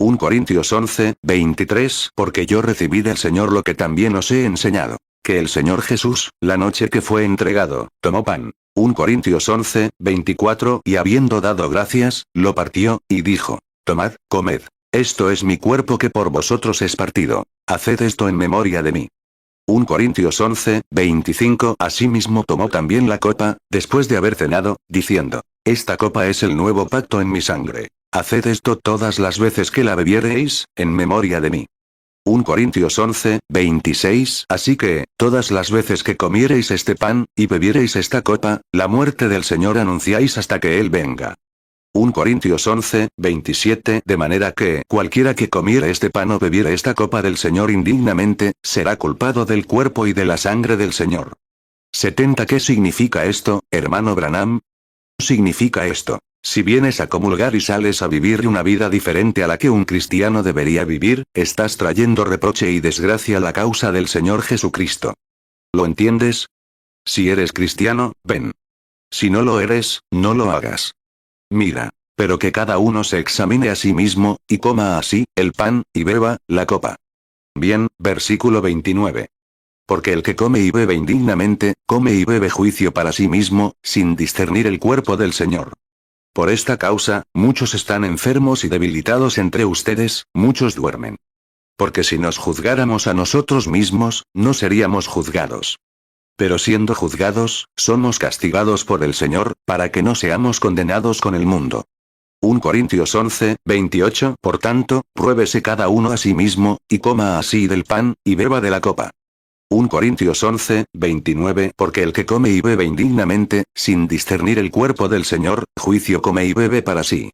1 Corintios 11, 23 Porque yo recibí del Señor lo que también os he enseñado. Que el Señor Jesús, la noche que fue entregado, tomó pan. 1 Corintios 11, 24 Y habiendo dado gracias, lo partió, y dijo, tomad, comed. Esto es mi cuerpo que por vosotros es partido. Haced esto en memoria de mí. 1 Corintios 11, 25 Asimismo tomó también la copa, después de haber cenado, diciendo, esta copa es el nuevo pacto en mi sangre. Haced esto todas las veces que la bebiereis, en memoria de mí. 1 Corintios 11, 26 Así que, todas las veces que comiereis este pan, y bebiereis esta copa, la muerte del Señor anunciáis hasta que Él venga. 1 Corintios 11, 27 De manera que, cualquiera que comiere este pan o bebiere esta copa del Señor indignamente, será culpado del cuerpo y de la sangre del Señor. 70 ¿Qué significa esto, hermano Branham? Significa esto. Si vienes a comulgar y sales a vivir una vida diferente a la que un cristiano debería vivir, estás trayendo reproche y desgracia a la causa del Señor Jesucristo. ¿Lo entiendes? Si eres cristiano, ven. Si no lo eres, no lo hagas. Mira, pero que cada uno se examine a sí mismo, y coma así, el pan, y beba, la copa. Bien, versículo 29. Porque el que come y bebe indignamente, come y bebe juicio para sí mismo, sin discernir el cuerpo del Señor. Por esta causa, muchos están enfermos y debilitados entre ustedes, muchos duermen. Porque si nos juzgáramos a nosotros mismos, no seríamos juzgados. Pero siendo juzgados, somos castigados por el Señor, para que no seamos condenados con el mundo. 1 Corintios 11, 28 Por tanto, pruébese cada uno a sí mismo, y coma así del pan, y beba de la copa. 1 Corintios 11, 29 Porque el que come y bebe indignamente, sin discernir el cuerpo del Señor, juicio come y bebe para sí.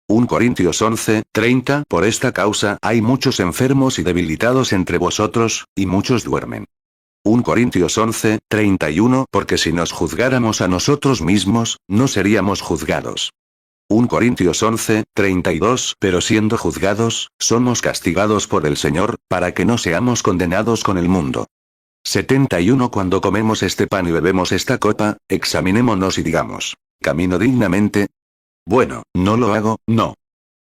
1 Corintios 11, 30 Por esta causa hay muchos enfermos y debilitados entre vosotros, y muchos duermen. 1 Corintios 11, 31 Porque si nos juzgáramos a nosotros mismos, no seríamos juzgados. 1 Corintios 11, 32 Pero siendo juzgados, somos castigados por el Señor, para que no seamos condenados con el mundo. 71 Cuando comemos este pan y bebemos esta copa, examinémonos y digamos, ¿camino dignamente? Bueno, no lo hago, no.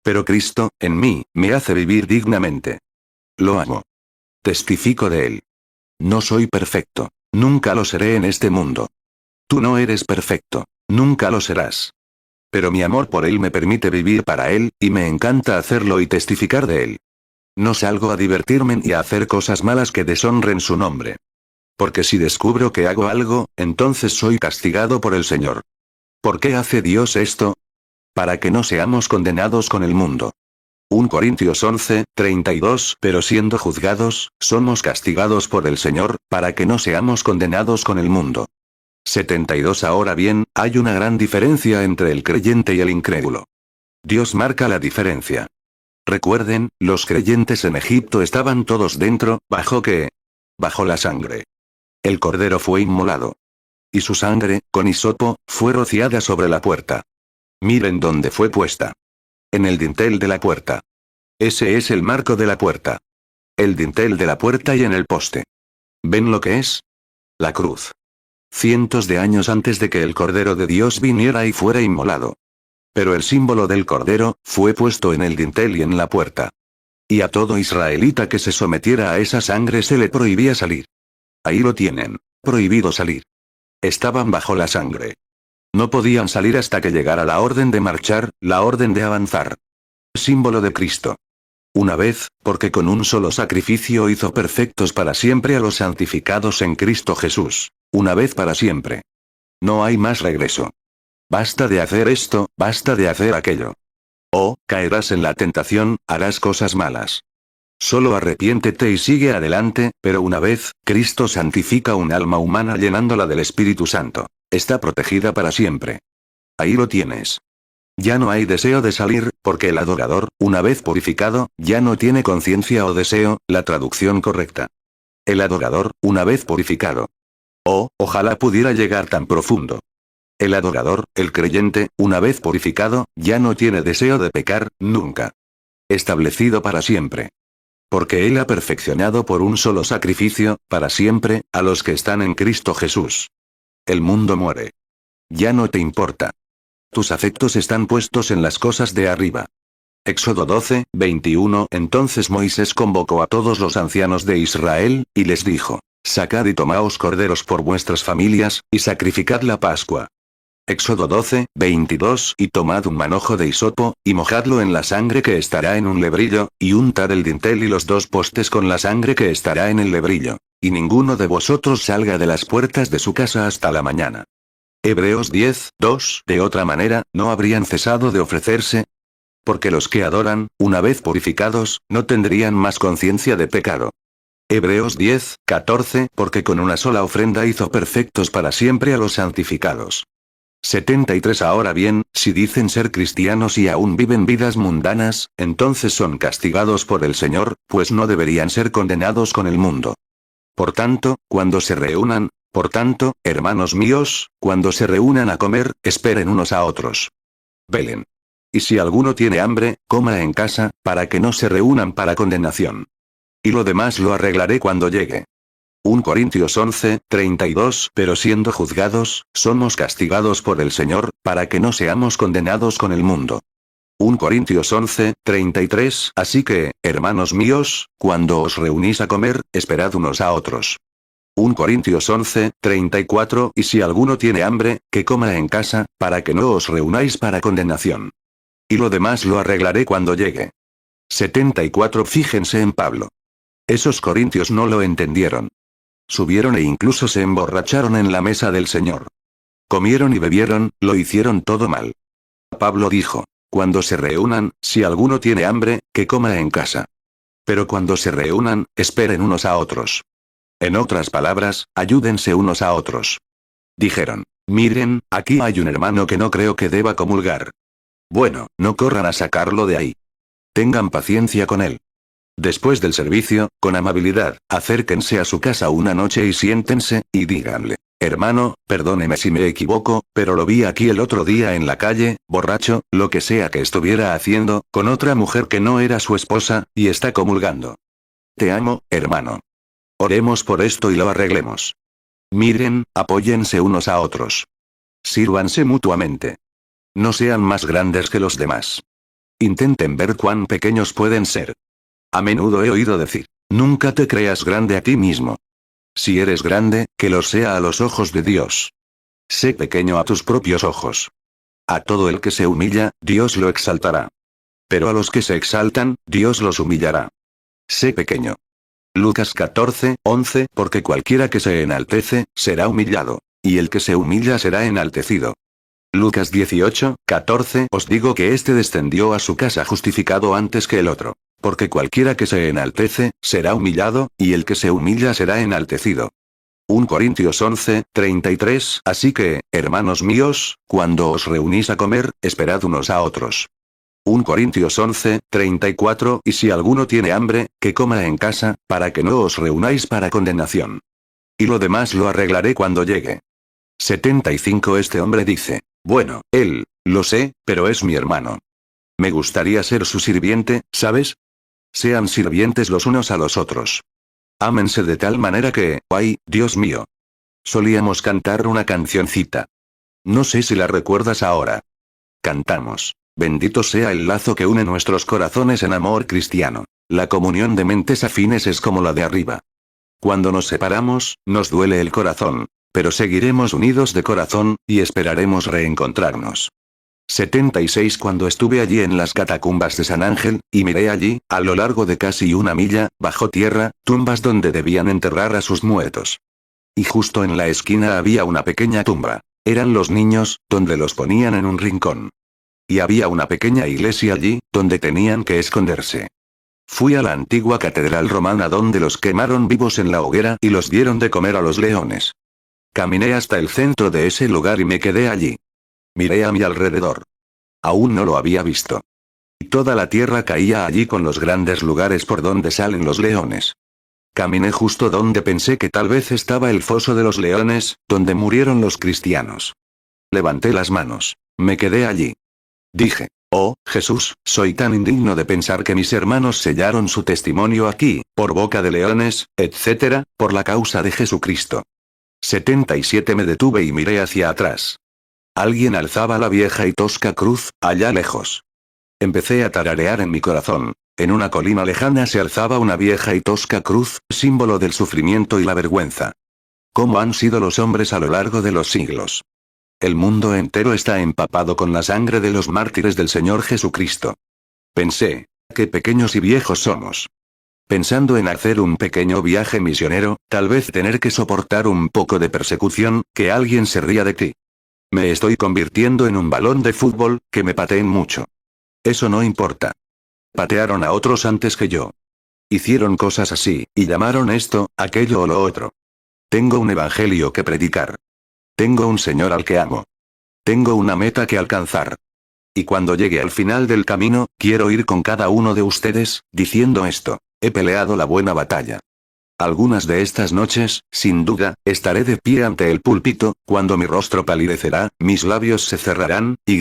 Pero Cristo, en mí, me hace vivir dignamente. Lo hago. Testifico de Él. No soy perfecto. Nunca lo seré en este mundo. Tú no eres perfecto. Nunca lo serás. Pero mi amor por Él me permite vivir para Él, y me encanta hacerlo y testificar de Él. No salgo a divertirme y a hacer cosas malas que deshonren su nombre. Porque si descubro que hago algo, entonces soy castigado por el Señor. ¿Por qué hace Dios esto? Para que no seamos condenados con el mundo. 1 Corintios 11, 32 Pero siendo juzgados, somos castigados por el Señor, para que no seamos condenados con el mundo. 72 Ahora bien, hay una gran diferencia entre el creyente y el incrédulo. Dios marca la diferencia. Recuerden, los creyentes en Egipto estaban todos dentro, ¿bajo qué? Bajo la sangre. El cordero fue inmolado. Y su sangre, con hisopo, fue rociada sobre la puerta. Miren dónde fue puesta. En el dintel de la puerta. Ese es el marco de la puerta. El dintel de la puerta y en el poste. ¿Ven lo que es? La cruz. Cientos de años antes de que el Cordero de Dios viniera y fuera inmolado. Pero el símbolo del Cordero, fue puesto en el dintel y en la puerta. Y a todo israelita que se sometiera a esa sangre se le prohibía salir. Ahí lo tienen. Prohibido salir. Estaban bajo la sangre. No podían salir hasta que llegara la orden de marchar, la orden de avanzar. Símbolo de Cristo. Una vez, porque con un solo sacrificio hizo perfectos para siempre a los santificados en Cristo Jesús. Una vez para siempre. No hay más regreso. Basta de hacer esto, basta de hacer aquello. O, caerás en la tentación, harás cosas malas. Solo arrepiéntete y sigue adelante, pero una vez, Cristo santifica un alma humana llenándola del Espíritu Santo. Está protegida para siempre. Ahí lo tienes. Ya no hay deseo de salir, porque el adorador, una vez purificado, ya no tiene conciencia o deseo, la traducción correcta. El adorador, una vez purificado. Oh, ojalá pudiera llegar tan profundo. El adorador, el creyente, una vez purificado, ya no tiene deseo de pecar, nunca. Establecido para siempre. Porque Él ha perfeccionado por un solo sacrificio, para siempre, a los que están en Cristo Jesús. El mundo muere. Ya no te importa. Tus afectos están puestos en las cosas de arriba. Éxodo 12, 21. Entonces Moisés convocó a todos los ancianos de Israel, y les dijo: Sacad y tomaos corderos por vuestras familias, y sacrificad la Pascua. Éxodo 12, 22. Y tomad un manojo de hisopo, y mojadlo en la sangre que estará en un lebrillo, y untad el dintel y los dos postes con la sangre que estará en el lebrillo. Y ninguno de vosotros salga de las puertas de su casa hasta la mañana. Hebreos 10, 2. De otra manera, no habrían cesado de ofrecerse. Porque los que adoran, una vez purificados, no tendrían más conciencia de pecado. Hebreos 10, 14. Porque con una sola ofrenda hizo perfectos para siempre a los santificados. 73. Ahora bien, si dicen ser cristianos y aún viven vidas mundanas, entonces son castigados por el Señor, pues no deberían ser condenados con el mundo. Por tanto, hermanos míos, cuando se reúnan a comer, esperen unos a otros. Velen. Y si alguno tiene hambre, coma en casa, para que no se reúnan para condenación. Y lo demás lo arreglaré cuando llegue. 1 Corintios 11, 32. Pero siendo juzgados, somos castigados por el Señor, para que no seamos condenados con el mundo. 1 Corintios 11, 33. Así que, hermanos míos, cuando os reunís a comer, esperad unos a otros. 1 Corintios 11, 34. Y si alguno tiene hambre, que coma en casa, para que no os reunáis para condenación. Y lo demás lo arreglaré cuando llegue. 74. Fíjense en Pablo. Esos corintios no lo entendieron. Subieron e incluso se emborracharon en la mesa del Señor. Comieron y bebieron, lo hicieron todo mal. Pablo dijo: cuando se reúnan, si alguno tiene hambre, que coma en casa. Pero cuando se reúnan, esperen unos a otros. En otras palabras, ayúdense unos a otros. Dijeron: miren, aquí hay un hermano que no creo que deba comulgar. Bueno, no corran a sacarlo de ahí. Tengan paciencia con él. Después del servicio, con amabilidad, acérquense a su casa una noche y siéntense, y díganle: hermano, perdóneme si me equivoco, pero lo vi aquí el otro día en la calle, borracho, lo que sea que estuviera haciendo, con otra mujer que no era su esposa, y está comulgando. Te amo, hermano. Oremos por esto y lo arreglemos. Miren, apóyense unos a otros. Sírvanse mutuamente. No sean más grandes que los demás. Intenten ver cuán pequeños pueden ser. A menudo he oído decir: nunca te creas grande a ti mismo. Si eres grande, que lo sea a los ojos de Dios. Sé pequeño a tus propios ojos. A todo el que se humilla, Dios lo exaltará. Pero a los que se exaltan, Dios los humillará. Sé pequeño. Lucas 14, 11. Porque cualquiera que se enaltece, será humillado. Y el que se humilla será enaltecido. Lucas 18, 14. Os digo que éste descendió a su casa justificado antes que el otro. Porque cualquiera que se enaltece, será humillado, y el que se humilla será enaltecido. 1 Corintios 11, 33. Así que, hermanos míos, cuando os reunís a comer, esperad unos a otros. 1 Corintios 11, 34. Y si alguno tiene hambre, que coma en casa, para que no os reunáis para condenación. Y lo demás lo arreglaré cuando llegue. 75. Este hombre dice: bueno, él, lo sé, pero es mi hermano. Me gustaría ser su sirviente, ¿sabes? Sean sirvientes los unos a los otros. Ámense de tal manera que, ¡ay, Dios mío! Solíamos cantar una cancioncita. No sé si la recuerdas ahora. Cantamos: bendito sea el lazo que une nuestros corazones en amor cristiano. La comunión de mentes afines es como la de arriba. Cuando nos separamos, nos duele el corazón. Pero seguiremos unidos de corazón, y esperaremos reencontrarnos. 76. Cuando estuve allí en las catacumbas de San Ángel, y miré allí, a lo largo de casi una milla, bajo tierra, tumbas donde debían enterrar a sus muertos. Y justo en la esquina había una pequeña tumba. Eran los niños, donde los ponían en un rincón. Y había una pequeña iglesia allí, donde tenían que esconderse. Fui a la antigua catedral romana donde los quemaron vivos en la hoguera y los dieron de comer a los leones. Caminé hasta el centro de ese lugar y me quedé allí. Miré a mi alrededor. Aún no lo había visto. toda la tierra caía allí con los grandes lugares por donde salen los leones. Caminé justo donde pensé que tal vez estaba el foso de los leones, donde murieron los cristianos. Levanté las manos. Me quedé allí. Dije, oh, Jesús, soy tan indigno de pensar que mis hermanos sellaron su testimonio aquí, por boca de leones, etc., por la causa de Jesucristo. 77 Me detuve y miré hacia atrás. Alguien alzaba la vieja y tosca cruz, allá lejos. Empecé a tararear en mi corazón. En una colina lejana se alzaba una vieja y tosca cruz, símbolo del sufrimiento y la vergüenza. ¿Cómo han sido los hombres a lo largo de los siglos? El mundo entero está empapado con la sangre de los mártires del Señor Jesucristo. Pensé, qué pequeños y viejos somos. Pensando en hacer un pequeño viaje misionero, tal vez tener que soportar un poco de persecución, que alguien se ría de ti. Me estoy convirtiendo en un balón de fútbol, que me pateen mucho. Eso no importa. Patearon a otros antes que yo. Hicieron cosas así, y llamaron esto, aquello o lo otro. Tengo un evangelio que predicar. Tengo un Señor al que amo. Tengo una meta que alcanzar. Y cuando llegue al final del camino, quiero ir con cada uno de ustedes, diciendo esto: he peleado la buena batalla. Algunas de estas noches, sin duda, estaré de pie ante el púlpito, cuando mi rostro palidecerá, mis labios se cerrarán, y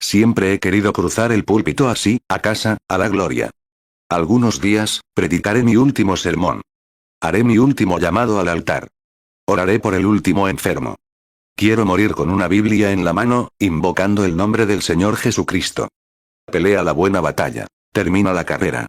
siempre he querido cruzar el púlpito así, a casa, a la gloria. Algunos días, predicaré mi último sermón. Haré mi último llamado al altar. Oraré por el último enfermo. Quiero morir con una Biblia en la mano, invocando el nombre del Señor Jesucristo. Pelea la buena batalla. Termina la carrera.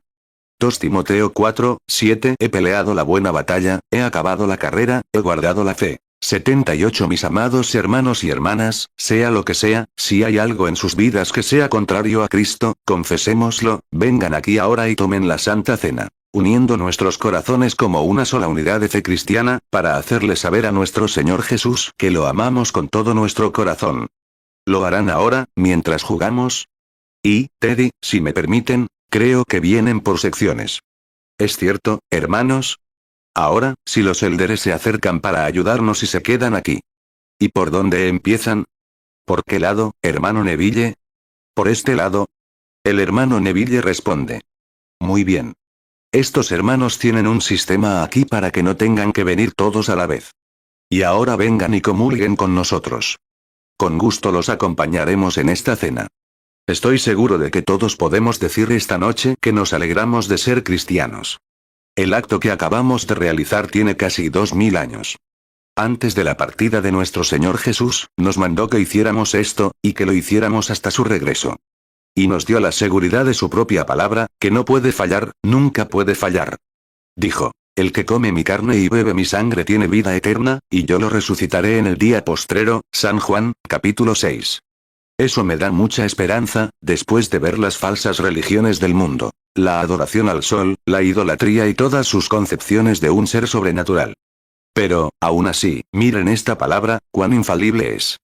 2 Timoteo 4:7 He peleado la buena batalla, he acabado la carrera, he guardado la fe. 78 Mis amados hermanos y hermanas, sea lo que sea, si hay algo en sus vidas que sea contrario a Cristo, confesémoslo, vengan aquí ahora y tomen la Santa Cena, uniendo nuestros corazones como una sola unidad de fe cristiana, para hacerle saber a nuestro Señor Jesús que lo amamos con todo nuestro corazón. ¿Lo harán ahora, mientras jugamos? Y, Teddy, si me permiten, creo que vienen por secciones. ¿Es cierto, hermanos? Ahora, si los élderes se acercan para ayudarnos y se quedan aquí. ¿Y por dónde empiezan? ¿Por qué lado, hermano Neville? ¿Por este lado? El hermano Neville responde. Muy bien. Estos hermanos tienen un sistema aquí para que no tengan que venir todos a la vez. Y ahora vengan y comulguen con nosotros. Con gusto los acompañaremos en esta cena. Estoy seguro de que todos podemos decir esta noche que nos alegramos de ser cristianos. El acto que acabamos de realizar tiene casi 2000 años. Antes de la partida de nuestro Señor Jesús, nos mandó que hiciéramos esto, y que lo hiciéramos hasta su regreso. Y nos dio la seguridad de su propia palabra, que no puede fallar, nunca puede fallar. Dijo, el que come mi carne y bebe mi sangre tiene vida eterna, y yo lo resucitaré en el día postrero, San Juan, capítulo 6. Eso me da mucha esperanza, después de ver las falsas religiones del mundo, la adoración al sol, la idolatría y todas sus concepciones de un ser sobrenatural. Pero, aún así, miren esta palabra, cuán infalible es.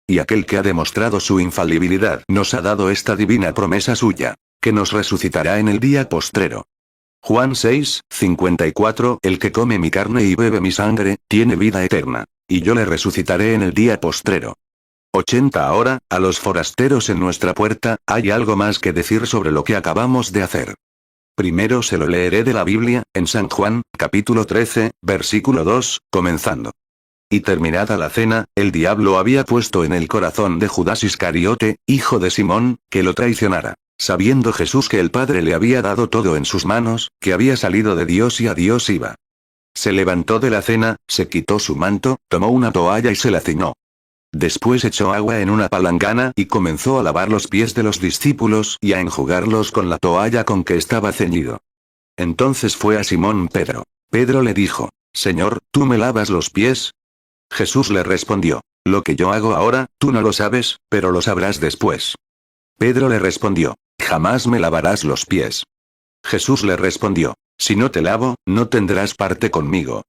Y aquel que ha demostrado su infalibilidad nos ha dado esta divina promesa suya, que nos resucitará en el día postrero. Juan 6:54 El que come mi carne y bebe mi sangre, tiene vida eterna, y yo le resucitaré en el día postrero. 80 Ahora, a los forasteros en nuestra puerta, hay algo más que decir sobre lo que acabamos de hacer. Primero se lo leeré de la Biblia, en San Juan, capítulo 13, versículo 2, comenzando. Y terminada la cena, el diablo había puesto en el corazón de Judas Iscariote, hijo de Simón, que lo traicionara. Sabiendo Jesús que el Padre le había dado todo en sus manos, que había salido de Dios y a Dios iba. Se levantó de la cena, se quitó su manto, tomó una toalla y se la ciñó. Después echó agua en una palangana y comenzó a lavar los pies de los discípulos y a enjugarlos con la toalla con que estaba ceñido. Entonces fue a Simón Pedro. Pedro le dijo, Señor, ¿tú me lavas los pies? Jesús le respondió, lo que yo hago ahora, tú no lo sabes, pero lo sabrás después. Pedro le respondió, jamás me lavarás los pies. Jesús le respondió, si no te lavo, no tendrás parte conmigo.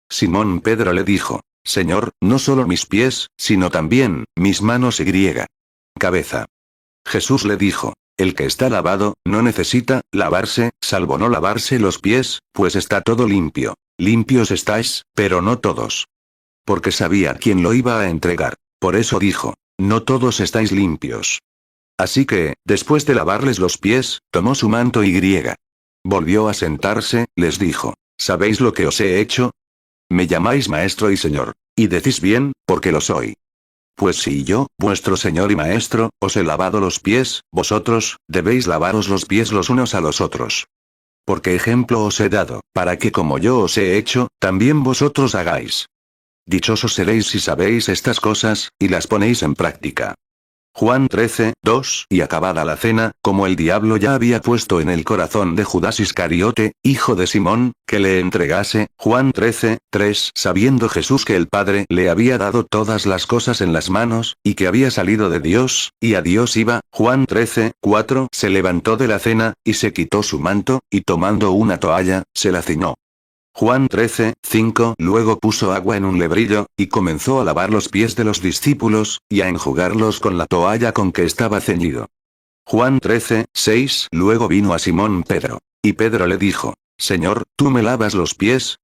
Simón Pedro le dijo, Señor, no solo mis pies, sino también, mis manos y cabeza. Jesús le dijo, el que está lavado, no necesita lavarse, salvo no lavarse los pies, pues está todo limpio. Limpios estáis, pero no todos. Porque sabía quién lo iba a entregar. Por eso dijo, no todos estáis limpios. Así que, después de lavarles los pies, tomó su manto y griega. Volvió a sentarse, les dijo, ¿sabéis lo que os he hecho? Me llamáis maestro y señor. Y decís bien, porque lo soy. Pues si yo, vuestro señor y maestro, os he lavado los pies, vosotros, debéis lavaros los pies los unos a los otros. Porque ejemplo os he dado, para que como yo os he hecho, también vosotros hagáis. Dichosos seréis si sabéis estas cosas, y las ponéis en práctica. Juan 13, 2, y acabada la cena, como el diablo ya había puesto en el corazón de Judas Iscariote, hijo de Simón, que le entregase, Juan 13, 3, sabiendo Jesús que el Padre le había dado todas las cosas en las manos, y que había salido de Dios, y a Dios iba, Juan 13, 4, se levantó de la cena, y se quitó su manto, y tomando una toalla, se la ciñó. Juan 13, 5, luego puso agua en un lebrillo, y comenzó a lavar los pies de los discípulos, y a enjugarlos con la toalla con que estaba ceñido. Juan 13, 6, luego vino a Simón Pedro. Y Pedro le dijo, Señor, ¿tú me lavas los pies?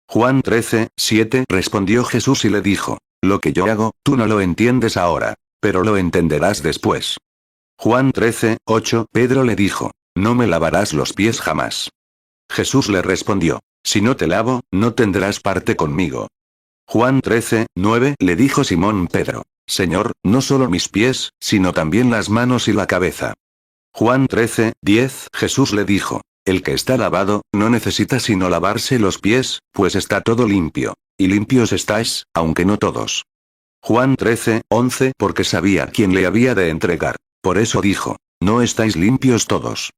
Juan 13, 7, respondió Jesús y le dijo, lo que yo hago, tú no lo entiendes ahora, pero lo entenderás después. Juan 13, 8, Pedro le dijo, no me lavarás los pies jamás. Jesús le respondió, si no te lavo, no tendrás parte conmigo. Juan 13, 9, le dijo Simón Pedro, Señor, no solo mis pies, sino también las manos y la cabeza. Juan 13, 10, Jesús le dijo, el que está lavado, no necesita sino lavarse los pies, pues está todo limpio. Y limpios estáis, aunque no todos. Juan 13, 11, porque sabía quién le había de entregar. Por eso dijo, no estáis limpios todos.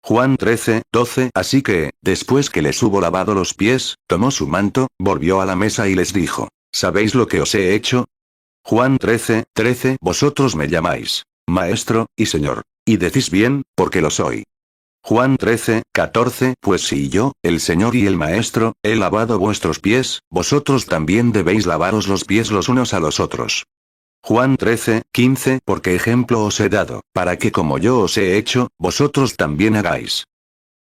Juan 13, 12, así que, después que les hubo lavado los pies, tomó su manto, volvió a la mesa y les dijo, ¿sabéis lo que os he hecho? Juan 13, 13, vosotros me llamáis, maestro, y señor, y decís bien, porque lo soy. Juan 13, 14, pues si yo, el señor y el maestro, he lavado vuestros pies, vosotros también debéis lavaros los pies los unos a los otros. Juan 13, 15, porque ejemplo os he dado, para que como yo os he hecho, vosotros también hagáis.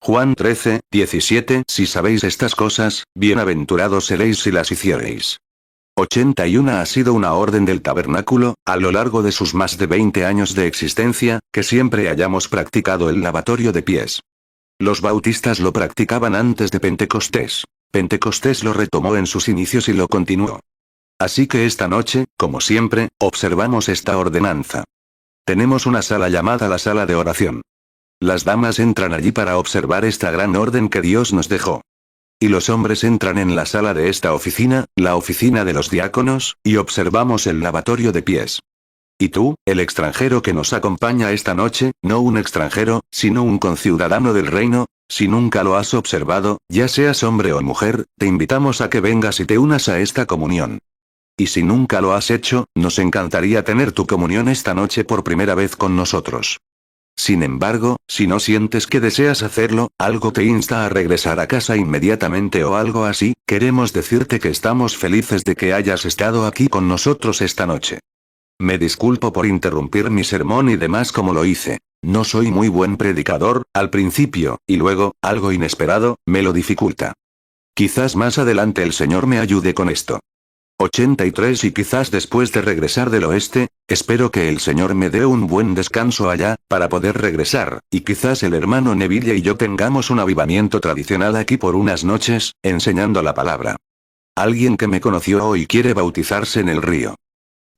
Juan 13, 17, si sabéis estas cosas, bienaventurados seréis si las hiciereis. 81 ha sido una orden del tabernáculo, a lo largo de sus más de 20 años de existencia, que siempre hayamos practicado el lavatorio de pies. Los bautistas lo practicaban antes de Pentecostés. Pentecostés lo retomó en sus inicios y lo continuó. Así que esta noche, como siempre, observamos esta ordenanza. Tenemos una sala llamada la sala de oración. Las damas entran allí para observar esta gran orden que Dios nos dejó. Y los hombres entran en la sala de esta oficina, la oficina de los diáconos, y observamos el lavatorio de pies. Y tú, el extranjero que nos acompaña esta noche, no un extranjero, sino un conciudadano del reino, si nunca lo has observado, ya seas hombre o mujer, te invitamos a que vengas y te unas a esta comunión. Y si nunca lo has hecho, nos encantaría tener tu comunión esta noche por primera vez con nosotros. Sin embargo, si no sientes que deseas hacerlo, algo te insta a regresar a casa inmediatamente o algo así, queremos decirte que estamos felices de que hayas estado aquí con nosotros esta noche. Me disculpo por interrumpir mi sermón y demás como lo hice. No soy muy buen predicador, al principio, y luego, algo inesperado, me lo dificulta. Quizás más adelante el Señor me ayude con esto. 83 y quizás después de regresar del oeste, espero que el Señor me dé un buen descanso allá, para poder regresar, y quizás el hermano Neville y yo tengamos un avivamiento tradicional aquí por unas noches, enseñando la palabra. Alguien que me conoció hoy quiere bautizarse en el río.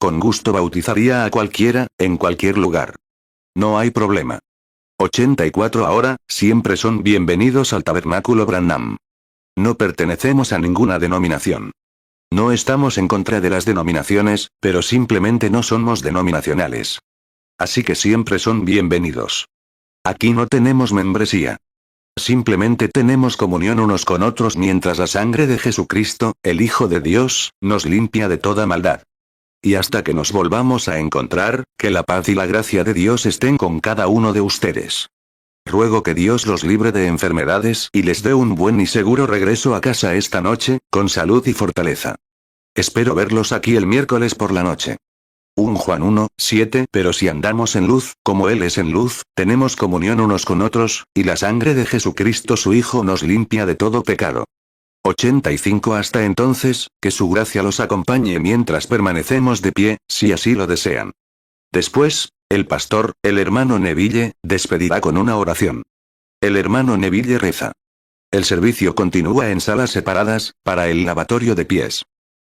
Con gusto bautizaría a cualquiera, en cualquier lugar. No hay problema. 84 ahora, siempre son bienvenidos al Tabernáculo Branham. No pertenecemos a ninguna denominación. No estamos en contra de las denominaciones, pero simplemente no somos denominacionales. Así que siempre son bienvenidos. Aquí no tenemos membresía. Simplemente tenemos comunión unos con otros mientras la sangre de Jesucristo, el Hijo de Dios, nos limpia de toda maldad. Y hasta que nos volvamos a encontrar, que la paz y la gracia de Dios estén con cada uno de ustedes. Ruego que Dios los libre de enfermedades y les dé un buen y seguro regreso a casa esta noche, con salud y fortaleza. Espero verlos aquí el miércoles por la noche. 1 Juan 1, 7 Pero si andamos en luz, como Él es en luz, tenemos comunión unos con otros, y la sangre de Jesucristo su Hijo nos limpia de todo pecado. 85 Hasta entonces, que su gracia los acompañe mientras permanecemos de pie, si así lo desean. Después, El pastor, el hermano Neville, despedirá con una oración. El hermano Neville reza. El servicio continúa en salas separadas, para el lavatorio de pies.